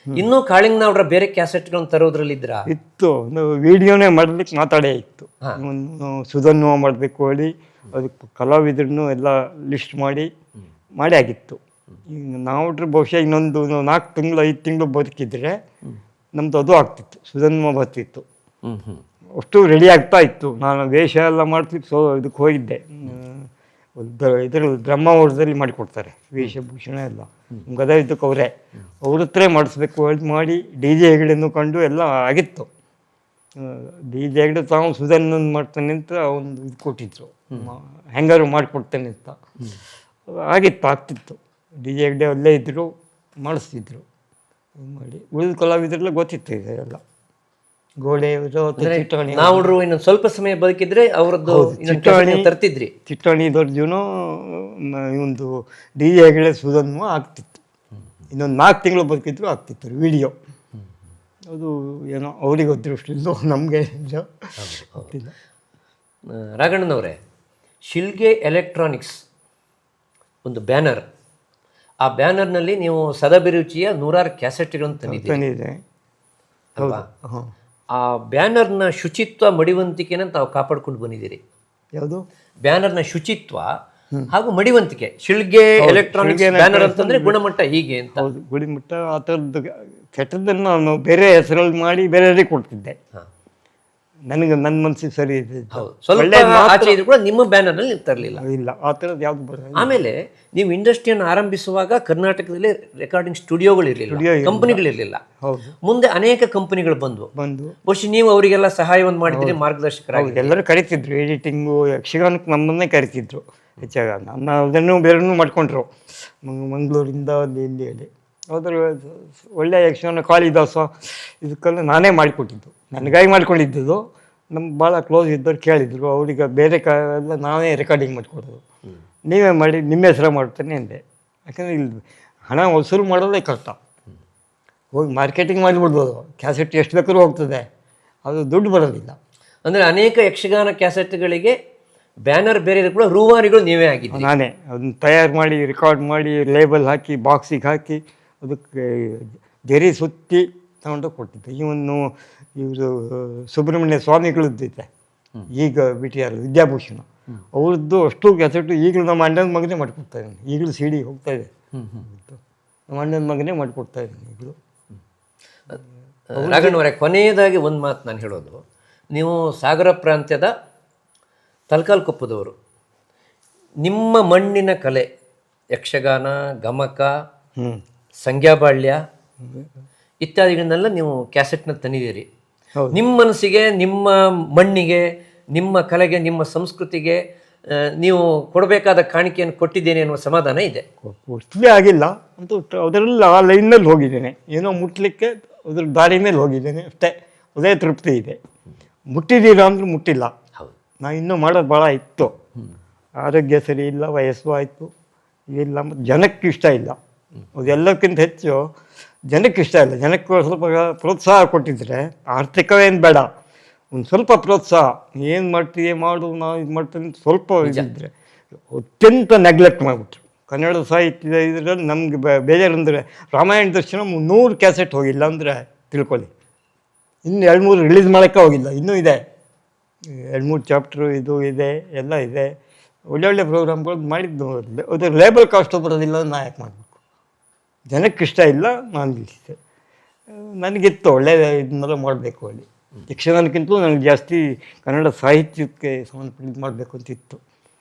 ಇನ್ನೂ ಕಾಳಿಂಗನೌಡರ ಬೇರೆ ಕ್ಯಾಸೆಟ್ಗಳನ್ನು ತರೋದ್ರಲ್ಲಿದ್ರಾ? ಇತ್ತು, ಒಂದು ವಿಡಿಯೋನೇ ಮಾಡಲಿಕ್ಕೆ ಮಾತಾಡೇ ಇತ್ತು. ಒಂದು ಸುಧನ್ವ ಮಾಡಬೇಕು ಹೇಳಿ ಅದಕ್ಕೆ ಕಲಾವಿದ್ರನ್ನು ಎಲ್ಲ ಲಿಸ್ಟ್ ಮಾಡಿ ಆಗಿತ್ತು. ಈಗ ನಾವು ಬಹುಶಃ ಇನ್ನೊಂದು 4 ತಿಂಗಳು 5 ತಿಂಗಳು ಬದುಕಿದ್ರೆ ನಮ್ಮದು ಅದು ಆಗ್ತಿತ್ತು, ಸುಧನ್ವ ಬರ್ತಿತ್ತು. ಅಷ್ಟು ರೆಡಿ ಆಗ್ತಾ ಇತ್ತು. ನಾನು ವೇಷ ಎಲ್ಲ ಮಾಡ್ತಿತ್ತು. ಇದಕ್ಕೆ ಹೋಗಿದ್ದೆ, ಇದರಲ್ಲಿ ಬ್ರಹ್ಮಾವರದಲ್ಲಿ ಮಾಡಿಕೊಡ್ತಾರೆ ವೇಷಭೂಷಣ ಎಲ್ಲ. ಗದಾಯುದ್ಧಕ್ಕೆ ಅವ್ರ ಹತ್ರ ಮಾಡಿಸ್ಬೇಕು ಮಾಡಿ DJ ಹೆಗಡೆಯನ್ನು ಕಂಡು ಎಲ್ಲ ಆಗಿತ್ತು. DJ ಹೆಗಡೆ ತಾವು ಸುಧನ್ವನ್ ಮಾಡ್ತಾನೆ ಅಂತ ಒಂದು ಇದು ಕೊಟ್ಟಿದ್ರು, ಹೆಂಗಾರು ಮಾಡಿಕೊಡ್ತಾನೆ ಅಂತ. ಆಗ್ತಿತ್ತು. DJ ಹೆಗಡೆ ಅಲ್ಲೇ ಇದ್ದರು, ಮಾಡಿಸ್ತಿದ್ರು ಮಾಡಿ. ಉಳಿದ ಕಲಾವಿದರೆಲ್ಲ ಗೊತ್ತಿತ್ತು ಇದೆಲ್ಲ. ನಾವುಡ್ರು ಇನ್ನೊಂದು ಸ್ವಲ್ಪ ಸಮಯ ಬದುಕಿದ್ರೆ ಅವರದ್ದು ತರ್ತಿದ್ರಿ. ಚಿಟ್ಟಾಣಿ ದೊಡ್ಡಜುನು ಒಂದು DJ ಹೆಗಡೆ ಸುಧನ್ವ ಆಗ್ತಿತ್ತು. ಇನ್ನೊಂದು 4 ತಿಂಗಳು ಬದುಕಿದ್ರು ಆಗ್ತಿತ್ತು ವಿಡಿಯೋ. ಅದು ಏನೋ ಅವರಿಗೆ ಅದೃಷ್ಟಿಲ್ಲ, ನಮಗೆ ಗೊತ್ತಿಲ್ಲ. ರಾಘಣ್ಣನವರೇ, ಶಿಲ್ಗೆ ಎಲೆಕ್ಟ್ರಾನಿಕ್ಸ್ ಒಂದು ಬ್ಯಾನರ್, ಆ ಬ್ಯಾನರ್ನಲ್ಲಿ ನೀವು ಸದಭಿರುಚಿಯ 100 ಕ್ಯಾಸೆಟ್ಗಳನ್ನು ತಂದಿದ್ದೀರಿ ಅಲ್ವಾ? ಆ ಬ್ಯಾನರ್ನ ಶುಚಿತ್ವ ಮಡಿವಂತಿಕೆನ ತಾವು ಕಾಪಾಡ್ಕೊಂಡು ಬಂದಿದ್ದೀರಿ. ಯಾವುದು ಬ್ಯಾನರ್ನ ಶುಚಿತ್ವ ಹಾಗೂ ಮಡಿವಂತಿಕೆ. ಶಿಲ್ಗೆ ಎಲೆಕ್ಟ್ರಾನಿಕ್ಸ್ ಬ್ಯಾನರ್ ಅಂತಂದ್ರೆ ಗುಣಮಟ್ಟ ಹೀಗೆ ಅಂತ. ಹೌದು, ಗುಣಮಟ್ಟ. ಆ ಥರದ್ದು ಕೆಟ್ಟದ್ದನ್ನು ನಾನು ಬೇರೆ ಹೆಸರಲ್ಲಿ ಮಾಡಿ ಬೇರೆಯವರಿಗೆ ಕೊಡ್ತಿದ್ದೆ. ನನಗೆ ನನ್ನ ಮನಸ್ಸಿಗೆ ಸರಿ ಇದೆ. ಸ್ವಲ್ಪ ಆಚೆ ಇದ್ರು ಕೂಡ ನಿಮ್ಮ ಬ್ಯಾನರ್ನಲ್ಲಿ ನೀವು ತರಲಿಲ್ಲ. ಇಲ್ಲ, ಆ ಥರದ್ದು ಯಾವ್ದು ಬರೋದು. ಆಮೇಲೆ ನೀವು ಇಂಡಸ್ಟ್ರಿಯನ್ನು ಆರಂಭಿಸುವಾಗ ಕರ್ನಾಟಕದಲ್ಲಿ ರೆಕಾರ್ಡಿಂಗ್ ಸ್ಟುಡಿಯೋಗಳಿರಲಿಲ್ಲ, ಕಂಪನಿಗಳಿರಲಿಲ್ಲ. ಮುಂದೆ ಅನೇಕ ಕಂಪನಿಗಳು ಬಂದು ಬಹುಶಃ ನೀವು ಅವರಿಗೆಲ್ಲ ಸಹಾಯವನ್ನು ಮಾಡಿದ್ದೀರಿ, ಮಾರ್ಗದರ್ಶಕರಾಗಿ. ಎಲ್ಲರೂ ಕರಿತಿದ್ರು, ಎಡಿಟಿಂಗು, ಯಕ್ಷಗಾನಕ್ಕೆ ನಮ್ಮನ್ನೇ ಕರಿತಿದ್ರು ಹೆಚ್ಚಾಗ. ನನ್ನ ಅದನ್ನು ಬೇರೆನೂ ಮಾಡ್ಕೊಂಡ್ರು, ಮಂಗಳೂರಿಂದ ಅಲ್ಲಿ ಇಲ್ಲಿ ಹೇಳಿ. ಹೋದ್ರೆ ಒಳ್ಳೆಯ ಯಕ್ಷಗಾನ ಕಾಳಿದಾಸ ಇದಕ್ಕೆಲ್ಲ ನಾನೇ ಮಾಡಿಕೊಟ್ಟಿದ್ದು, ನನಗಾಗಿ ಮಾಡ್ಕೊಂಡಿದ್ದು. ನಮ್ಗೆ ಭಾಳ ಕ್ಲೋಸ್ ಇದ್ದವ್ರು ಕೇಳಿದರು, ಅವ್ರಿಗೆ ಬೇರೆ ಎಲ್ಲ ನಾನೇ ರೆಕಾರ್ಡಿಂಗ್ ಮಾಡಿಕೊಡೋದು. ನೀವೇ ಮಾಡಿ ನಿಮ್ಮ ಹೆಸರು ಮಾಡ್ತೇನೆ ಅಂದೆ. ಯಾಕಂದರೆ ಇಲ್ಲಿ ಹಣ ವಸೂಲು ಮಾಡೋದೇ ಕಷ್ಟ. ಹೋಗಿ ಮಾರ್ಕೆಟಿಂಗ್ ಮಾಡಿಬಿಡ್ಬೋದು, ಕ್ಯಾಸೆಟ್ ಎಷ್ಟು ಬೇಕಾದ್ರೂ ಹೋಗ್ತದೆ, ಅದು ದುಡ್ಡು ಬರೋದಿಲ್ಲ. ಅಂದರೆ ಅನೇಕ ಯಕ್ಷಗಾನ ಕ್ಯಾಸೆಟ್ಗಳಿಗೆ ಬ್ಯಾನರ್ ಬೇರೆ ಕೂಡ ರೂವಾರಿಗಳು ನೀವೇ ಆಗಿದ್ದು. ನಾನೇ ಅದನ್ನು ತಯಾರು ಮಾಡಿ, ರೆಕಾರ್ಡ್ ಮಾಡಿ, ಲೇಬಲ್ ಹಾಕಿ, ಬಾಕ್ಸಿಗೆ ಹಾಕಿ, ಅದಕ್ಕೆ ಜರಿ ಸುತ್ತಿ ತಗೊಂಡೋಗಿ ಕೊಡ್ತಿದ್ದೆ. ಇವರು ಸುಬ್ರಹ್ಮಣ್ಯ ಸ್ವಾಮಿಗಳದ್ದಿದೆ, ಈಗ ಬಿಟ್ಟಿಯಾರ ವಿದ್ಯಾಭೂಷಣ, ಅವ್ರದ್ದು ಅಷ್ಟು ಕ್ಯಾಸೆಟು ಈಗಲೂ ನಮ್ಮ ಅಣ್ಣನ ಮಗನೇ ಮಾಡಿಕೊಡ್ತಾ ಇದ್ದಾನೆ. ಈಗಲೂ CD ಹೋಗ್ತಾ ಇದೆ, ನಮ್ಮ ಅಣ್ಣನ ಮಗನೇ ಮಾಡಿಕೊಡ್ತಾ ಇದ್ದಾನೆ ಈಗಲೂ. ರಾಘಣ್ಣವರೇ, ಕೊನೆಯದಾಗಿ ಒಂದು ಮಾತು ನಾನು ಹೇಳೋದು, ನೀವು ಸಾಗರ ಪ್ರಾಂತ್ಯದ ತಲಕಾಲ್ಕೊಪ್ಪದವರು. ನಿಮ್ಮ ಮಣ್ಣಿನ ಕಲೆ ಯಕ್ಷಗಾನ, ಗಮಕ, ಸಂಗ್ಯಾಬಾಳ್ಯ ಇತ್ಯಾದಿಗಳನ್ನೆಲ್ಲ ನೀವು ಕ್ಯಾಸೆಟ್ನ ತಂದಿದ್ದೀರಿ. ನಿಮ್ಮ ಮನಸ್ಸಿಗೆ, ನಿಮ್ಮ ಮಣ್ಣಿಗೆ, ನಿಮ್ಮ ಕಲೆಗೆ, ನಿಮ್ಮ ಸಂಸ್ಕೃತಿಗೆ ನೀವು ಕೊಡಬೇಕಾದ ಕಾಣಿಕೆಯನ್ನು ಕೊಟ್ಟಿದ್ದೇನೆ ಅನ್ನುವ ಸಮಾಧಾನ ಇದೆ. ಅಷ್ಟೇ ಆಗಿಲ್ಲ ಅಂತೂ, ಅದರಲ್ಲಿ ಆ ಲೈನಲ್ಲಿ ಹೋಗಿದ್ದೇನೆ. ಏನೋ ಮುಟ್ಲಿಕ್ಕೆ ಅದ್ರ ದಾರಿ ಮೇಲೆ ಹೋಗಿದ್ದೇನೆ ಅಷ್ಟೇ, ಅದೇ ತೃಪ್ತಿ ಇದೆ. ಮುಟ್ಟಿದ್ದೀರಾ ಅಂದ್ರೆ ಮುಟ್ಟಿಲ್ಲ. ನಾನು ಇನ್ನೂ ಮಾಡೋದು ಭಾಳ ಇತ್ತು. ಆರೋಗ್ಯ ಸರಿ ಇಲ್ಲ, ವಯಸ್ಸು ಆಯಿತು, ಇಲ್ಲ, ಮತ್ತು ಜನಕ್ಕೆ ಇಷ್ಟ ಇಲ್ಲ. ಅದೆಲ್ಲಕ್ಕಿಂತ ಹೆಚ್ಚು ಜನಕ್ಕೆ ಇಷ್ಟ ಇಲ್ಲ. ಜನಕ್ಕೆ ಸ್ವಲ್ಪ ಪ್ರೋತ್ಸಾಹ ಕೊಟ್ಟಿದ್ರೆ, ಆರ್ಥಿಕವೇನು ಬೇಡ, ಒಂದು ಸ್ವಲ್ಪ ಪ್ರೋತ್ಸಾಹ, ಏನು ಮಾಡ್ತೀವಿ ಮಾಡು, ನಾವು ಇದು ಮಾಡ್ತೀವಿ ಸ್ವಲ್ಪ ಇದ್ದಿದ್ರೆ. ಅತ್ಯಂತ ನೆಗ್ಲೆಕ್ಟ್ ಮಾಡಿಬಿಟ್ರು ಕನ್ನಡ ಸಾಹಿತ್ಯದ ಇದರಲ್ಲಿ. ನಮಗೆ ಬೇಜಾರಂದರೆ ರಾಮಾಯಣ ದರ್ಶನ 100 ಕ್ಯಾಸೆಟ್ ಹೋಗಿಲ್ಲ ಅಂದರೆ ತಿಳ್ಕೊಳ್ಳಿ. ಇನ್ನು 2-3 ರಿಲೀಸ್ ಮಾಡೋಕ್ಕೆ ಹೋಗಿಲ್ಲ, ಇನ್ನೂ ಇದೆ 2-3 ಚಾಪ್ಟ್ರು ಇದು ಇದೆ, ಎಲ್ಲ ಇದೆ. ಒಳ್ಳೊಳ್ಳೆ ಪ್ರೋಗ್ರಾಮ್ಗಳು ಮಾಡಿದ್ದು. ಅದ್ರ ಲೇಬಲ್ ಕಾಸ್ಟ್ ಬರೋದಿಲ್ಲ, ನಾ ಯಾಕೆ ಮಾಡಬೇಕು? ಜನಕ್ಕೆ ಇಷ್ಟ ಇಲ್ಲ, ನಾನು ನಿಲ್ಲಿಸಿದೆ. ನನಗಿತ್ತು ಒಳ್ಳೆಯ ಇದನ್ನೆಲ್ಲ ಮಾಡಬೇಕು ಅಲ್ಲಿ. ಯಕ್ಷಗಾನಕ್ಕಿಂತಲೂ ನನಗೆ ಜಾಸ್ತಿ ಕನ್ನಡ ಸಾಹಿತ್ಯಕ್ಕೆ ಸಂಬಂಧಪಟ್ಟಿದ್ದು ಮಾಡಬೇಕು ಅಂತ ಇತ್ತು.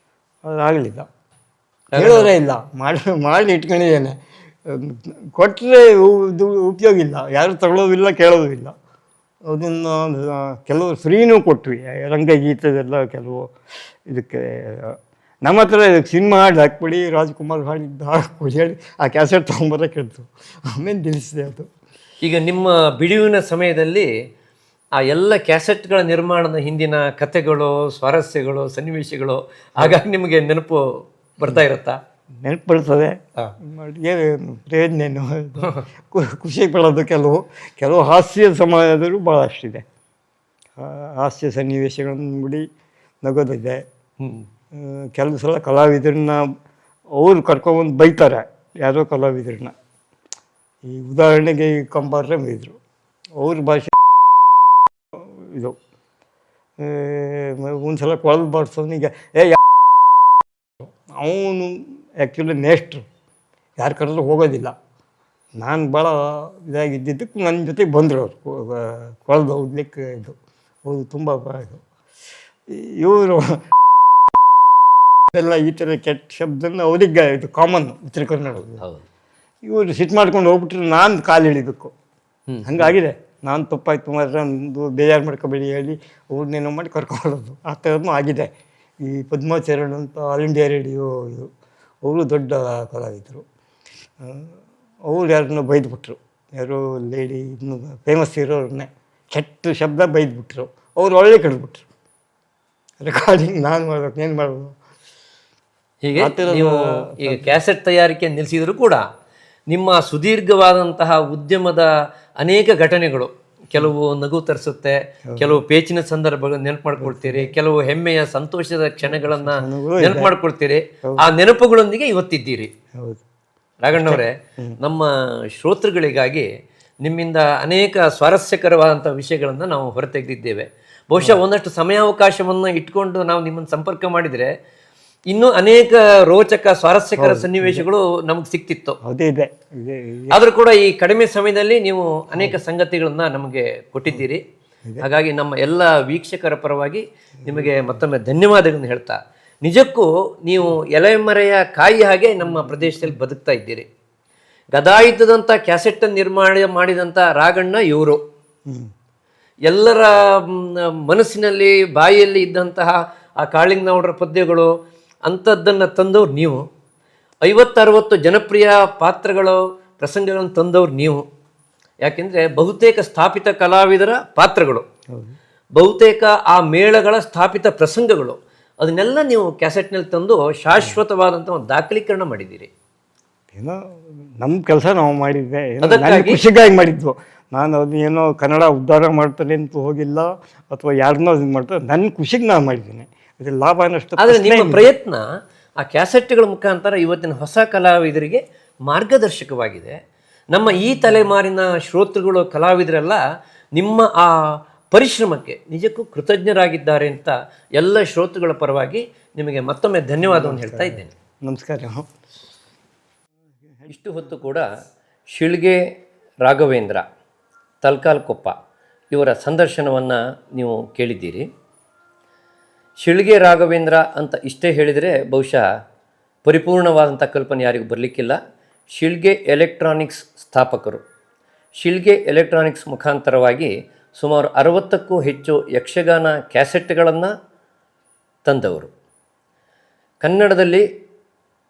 ಅದಾಗಲಿಲ್ಲ, ಹೇಳೋರೇ ಇಲ್ಲ, ಮಾಡಿ ಇಟ್ಕೊಂಡಿದ್ದೇನೆ. ಕೊಟ್ಟರೆ ಇದು ಉಪಯೋಗ ಇಲ್ಲ, ಯಾರು ತಗೊಳ್ಳೋದಿಲ್ಲ, ಕೇಳೋದಿಲ್ಲ. ಅದನ್ನು ಕೆಲವರು ಫ್ರೀನೂ ಕೊಟ್ವಿ, ರಂಗಗೀತದೆಲ್ಲ ಕೆಲವು ಇದಕ್ಕೆ. ನಮ್ಮ ಹತ್ರ ಇದಕ್ಕೆ ಸಿನಿಮಾ ಹಾಡು ಹಾಕ್ಬಿಡಿ, ರಾಜ್ಕುಮಾರ್ ಹಾಡಿದ್ದು ಹಾಕ್ಬಿಡಿ ಹೇಳಿ ಆ ಕ್ಯಾಸೆಟ್ ತೊಗೊಂಬರೋಕೆ ಹೇಳ್ತು. ಆಮೇಲೆ ನಿಲ್ಲಿಸಿದೆ ಅದು. ಈಗ ನಿಮ್ಮ ಬಿಡುವಿನ ಸಮಯದಲ್ಲಿ ಆ ಎಲ್ಲ ಕ್ಯಾಸೆಟ್ಗಳ ನಿರ್ಮಾಣದ ಹಿಂದಿನ ಕಥೆಗಳು, ಸ್ವಾರಸ್ಯಗಳು, ಸನ್ನಿವೇಶಗಳು ಹಾಗಾಗಿ ನಿಮಗೆ ನೆನಪು ಬರ್ತಾ ಇರುತ್ತಾ? ನೆನಪು ಬರ್ತದೆ. ಏನು ಪ್ರಯೋಜನ ಏನು? ಖುಷಿ ಪಡೋದು. ಕೆಲವು ಹಾಸ್ಯ ಸಮಾಜದಲ್ಲೂ ಭಾಳಷ್ಟಿದೆ. ಹಾಸ್ಯ ಸನ್ನಿವೇಶಗಳನ್ನು ನೋಡಿ ನಗೋದಿದೆ. ಕೆಲವು ಸಲ ಕಲಾವಿದರನ್ನ ಅವರು ಕರ್ಕೊಂಬಂದು ಬೈತಾರೆ, ಯಾರೋ ಕಲಾವಿದರನ್ನ. ಈ ಉದಾಹರಣೆಗೆ ಈ ಕಂಪಾರ್ಟ್ರೆ ಬೈದರು, ಅವ್ರ ಭಾಷೆ ಇದು. ಒಂದು ಸಲ ಕೊಳಲು ಬಾರಿಸೋನಿಗೆ ಅವನು ಆ್ಯಕ್ಚುಲಿ ನೇಷ್ಟ್ರು, ಯಾರು ಕರೆದ್ರೂ ಹೋಗೋದಿಲ್ಲ. ನಾನು ಭಾಳ ಇದಾಗಿದ್ದಕ್ಕೆ ನನ್ನ ಜೊತೆಗೆ ಬಂದರು ಅವರು ಕೊಳಲು ಓದಲಿಕ್ಕೆ. ಇದು ಹೌದು, ತುಂಬ ಇದು. ಇವರು ಎಲ್ಲ ಈ ಥರ ಕೆಟ್ಟ ಶಬ್ದನ ಅವ್ರಿಗೆ ಇದು ಕಾಮನ್ ಉತ್ತರ ಕನ್ನಡದ್ದು. ಇವರು ಸಿಟ್ಟು ಮಾಡ್ಕೊಂಡು ಹೋಗ್ಬಿಟ್ರೆ ನಾನು ಕಾಲು ಹಿಡಿಬೇಕು. ಹಂಗಾಗಿದೆ. ನಾನು ತಪ್ಪಾಯ್ತು ಮಾತ್ರ ಒಂದು ಬೇಜಾರು ಮಾಡ್ಕೊಬೇಡಿ ಹೇಳಿ ಅವ್ರನ್ನೇನೋ ಮಾಡಿ ಕರ್ಕೊಳ್ಳೋದು, ಆ ಥರದ್ದು ಆಗಿದೆ. ಈ ಪದ್ಮಾಚರಣ್ ಅಂತ ಆಲ್ ಇಂಡಿಯಾ ರೇಡಿಯೋ ಇದು, ಅವರು ದೊಡ್ಡ ಕಲಾವಿದರು. ಅವ್ರು ಯಾರನ್ನ ಬೈದ್ಬಿಟ್ರು, ಯಾರೋ ಲೇಡಿ ಇನ್ನು ಫೇಮಸ್ ಇರೋರನ್ನೇ ಕೆಟ್ಟ ಶಬ್ದ ಬೈದ್ಬಿಟ್ರು. ಅವ್ರು ಒಳ್ಳೆ ಕಳೆದ್ಬಿಟ್ರು. ರೆಕಾರ್ಡಿಂಗ್ ನಾನು ಮಾಡ್ಬೇಕು, ಏನು ಮಾಡೋದು? ಹೀಗೆ ನೀವು ಈಗ ಕ್ಯಾಸೆಟ್ ತಯಾರಿಕೆ ನಿಲ್ಲಿಸಿದರೂ ಕೂಡ ನಿಮ್ಮ ಸುದೀರ್ಘವಾದಂತಹ ಉದ್ಯಮದ ಅನೇಕ ಘಟನೆಗಳು, ಕೆಲವು ನಗು ತರಿಸುತ್ತೆ, ಕೆಲವು ಪೇಚಿನ ಸಂದರ್ಭಗಳು ನೆನಪು ಮಾಡ್ಕೊಳ್ತೀರಿ, ಕೆಲವು ಹೆಮ್ಮೆಯ ಸಂತೋಷದ ಕ್ಷಣಗಳನ್ನು ನೆನಪು ಮಾಡ್ಕೊಳ್ತೀರಿ. ಆ ನೆನಪುಗಳೊಂದಿಗೆ ಇವತ್ತಿದ್ದೀರಿ. ರಾಘಣ್ಣವರೇ, ನಮ್ಮ ಶ್ರೋತೃಗಳಿಗಾಗಿ ನಿಮ್ಮಿಂದ ಅನೇಕ ಸ್ವಾರಸ್ಯಕರವಾದಂಥ ವಿಷಯಗಳನ್ನು ನಾವು ಹೊರತೆಗೆದಿದ್ದೇವೆ. ಬಹುಶಃ ಒಂದಷ್ಟು ಸಮಯಾವಕಾಶವನ್ನು ಇಟ್ಕೊಂಡು ನಾವು ನಿಮ್ಮನ್ನು ಸಂಪರ್ಕ ಮಾಡಿದರೆ ಇನ್ನೂ ಅನೇಕ ರೋಚಕ ಸ್ವಾರಸ್ಯಕರ ಸನ್ನಿವೇಶಗಳು ನಮಗೆ ಸಿಕ್ತಿತ್ತು. ಆದರೂ ಕೂಡ ಈ ಕಡಿಮೆ ಸಮಯದಲ್ಲಿ ನೀವು ಅನೇಕ ಸಂಗತಿಗಳನ್ನ ನಮಗೆ ಕೊಟ್ಟಿದ್ದೀರಿ. ಹಾಗಾಗಿ ನಮ್ಮ ಎಲ್ಲ ವೀಕ್ಷಕರ ಪರವಾಗಿ ನಿಮಗೆ ಮತ್ತೊಮ್ಮೆ ಧನ್ಯವಾದಗಳನ್ನು ಹೇಳ್ತಾ, ನಿಜಕ್ಕೂ ನೀವು ಎಲೆಮರೆಯ ಕಾಯಿ ಹಾಗೆ ನಮ್ಮ ಪ್ರದೇಶದಲ್ಲಿ ಬದುಕ್ತಾ ಇದ್ದೀರಿ. ಗದಾಯುಧದಂಥ ಕ್ಯಾಸೆಟ್ಟನ್ನು ನಿರ್ಮಾಣ ಮಾಡಿದಂಥ ರಾಘಣ್ಣ ಇವರು. ಎಲ್ಲರ ಮನಸ್ಸಿನಲ್ಲಿ ಬಾಯಿಯಲ್ಲಿ ಇದ್ದಂತಹ ಆ ಕಾಳಿಂಗನವರ ಪದ್ಯಗಳು ಅಂಥದ್ದನ್ನು ತಂದವ್ರು ನೀವು. 50-60 ಜನಪ್ರಿಯ ಪಾತ್ರಗಳು, ಪ್ರಸಂಗಗಳನ್ನು ತಂದವ್ರು ನೀವು. ಯಾಕೆಂದರೆ ಬಹುತೇಕ ಸ್ಥಾಪಿತ ಕಲಾವಿದರ ಪಾತ್ರಗಳು, ಬಹುತೇಕ ಆ ಮೇಳಗಳ ಸ್ಥಾಪಿತ ಪ್ರಸಂಗಗಳು, ಅದನ್ನೆಲ್ಲ ನೀವು ಕ್ಯಾಸೆಟ್ನಲ್ಲಿ ತಂದು ಶಾಶ್ವತವಾದಂಥ ಒಂದು ದಾಖಲೀಕರಣ ಮಾಡಿದ್ದೀರಿ. ಏನೋ ನಮ್ಮ ಕೆಲಸ ನಾವು ಮಾಡಿದ್ದೆ, ಖುಷಿಗಾಗಿ ಮಾಡಿದ್ವು. ನಾನು ಅದು ಏನೋ ಕನ್ನಡ ಉದ್ಧಾರ ಮಾಡ್ತಾನೆ ಅಂತ ಹೋಗಿಲ್ಲ, ಅಥವಾ ಯಾರನ್ನೋ ಇದು ಮಾಡ್ತಾರೆ, ನನ್ನ ಖುಷಿಗೆ ನಾನು ಮಾಡಿದ್ದೀನಿ. ಇದು ಲಾಭ ಅನ್ನಷ್ಟು. ಆದರೆ ನಿಮ್ಮ ಪ್ರಯತ್ನ ಆ ಕ್ಯಾಸೆಟ್ಗಳ ಮುಖಾಂತರ ಇವತ್ತಿನ ಹೊಸ ಕಲಾವಿದರಿಗೆ ಮಾರ್ಗದರ್ಶಕವಾಗಿದೆ. ನಮ್ಮ ಈ ತಲೆಮಾರಿನ ಶ್ರೋತೃಗಳು, ಕಲಾವಿದರೆಲ್ಲ ನಿಮ್ಮ ಆ ಪರಿಶ್ರಮಕ್ಕೆ ನಿಜಕ್ಕೂ ಕೃತಜ್ಞರಾಗಿದ್ದಾರೆ ಅಂತ ಎಲ್ಲ ಶ್ರೋತೃಗಳ ಪರವಾಗಿ ನಿಮಗೆ ಮತ್ತೊಮ್ಮೆ ಧನ್ಯವಾದವನ್ನು ಹೇಳ್ತಾ ಇದ್ದೇನೆ. ನಮಸ್ಕಾರ. ಇಷ್ಟು ಹೊತ್ತು ಕೂಡ ಶಿಳ್ಗೆ ರಾಘವೇಂದ್ರ ತಲ್ಕಾಲ್ಕೊಪ್ಪ ಇವರ ಸಂದರ್ಶನವನ್ನು ನೀವು ಕೇಳಿದ್ದೀರಿ. ಶಿಳ್ಗೆ ರಾಘವೇಂದ್ರ ಅಂತ ಇಷ್ಟೇ ಹೇಳಿದರೆ ಬಹುಶಃ ಪರಿಪೂರ್ಣವಾದಂಥ ಕಲ್ಪನೆ ಯಾರಿಗೂ ಬರಲಿಕ್ಕಿಲ್ಲ. ಶಿಳ್ಗೆ ಎಲೆಕ್ಟ್ರಾನಿಕ್ಸ್ ಸ್ಥಾಪಕರು. ಶಿಳ್ಗೆ ಎಲೆಕ್ಟ್ರಾನಿಕ್ಸ್ ಮುಖಾಂತರವಾಗಿ ಸುಮಾರು 60ಕ್ಕೂ ಹೆಚ್ಚು ಯಕ್ಷಗಾನ ಕ್ಯಾಸೆಟ್ಗಳನ್ನು ತಂದವರು. ಕನ್ನಡದಲ್ಲಿ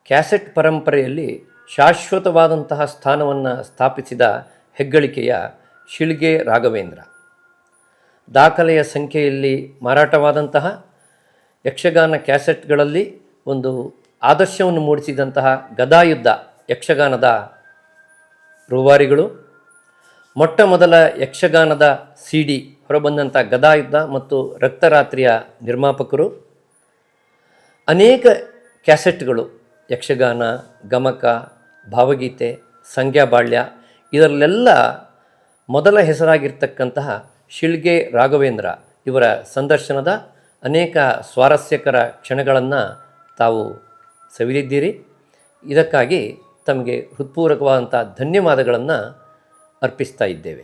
ಕ್ಯಾಸೆಟ್ ಪರಂಪರೆಯಲ್ಲಿ ಶಾಶ್ವತವಾದಂತಹ ಸ್ಥಾನವನ್ನು ಸ್ಥಾಪಿಸಿದ ಹೆಗ್ಗಳಿಕೆಯ ಶಿಳ್ಗೆ ರಾಘವೇಂದ್ರ. ದಾಖಲೆಯ ಸಂಖ್ಯೆಯಲ್ಲಿ ಮಾರಾಟವಾದಂತಹ ಯಕ್ಷಗಾನ ಕ್ಯಾಸೆಟ್ಗಳಲ್ಲಿ ಒಂದು ಆದರ್ಶವನ್ನು ಮೂಡಿಸಿದಂತಹ ಗದಾಯುದ್ಧ ಯಕ್ಷಗಾನದ ರೂವಾರಿಗಳು, ಮೊಟ್ಟ ಮೊದಲ ಯಕ್ಷಗಾನದ CD ಹೊರಬಂದಂಥ ಗದಾಯುದ್ಧ ಮತ್ತು ರಕ್ತರಾತ್ರಿಯ ನಿರ್ಮಾಪಕರು, ಅನೇಕ ಕ್ಯಾಸೆಟ್ಗಳು ಯಕ್ಷಗಾನ, ಗಮಕ, ಭಾವಗೀತೆ, ಸಂಗ್ಯಾಬಾಳ್ಯ ಇದರಲ್ಲೆಲ್ಲ ಮೊದಲ ಹೆಸರಾಗಿರ್ತಕ್ಕಂತಹ ಶಿಳ್ಗೆ ರಾಘವೇಂದ್ರ ಇವರ ಸಂದರ್ಶನದ ಅನೇಕ ಸ್ವಾರಸ್ಯಕರ ಕ್ಷಣಗಳನ್ನು ತಾವು ಸವಿದಿದ್ದೀರಿ. ಇದಕ್ಕಾಗಿ ತಮಗೆ ಹೃತ್ಪೂರ್ವಕವಾದಂಥ ಧನ್ಯವಾದಗಳನ್ನು ಅರ್ಪಿಸ್ತಾ ಇದ್ದೇವೆ.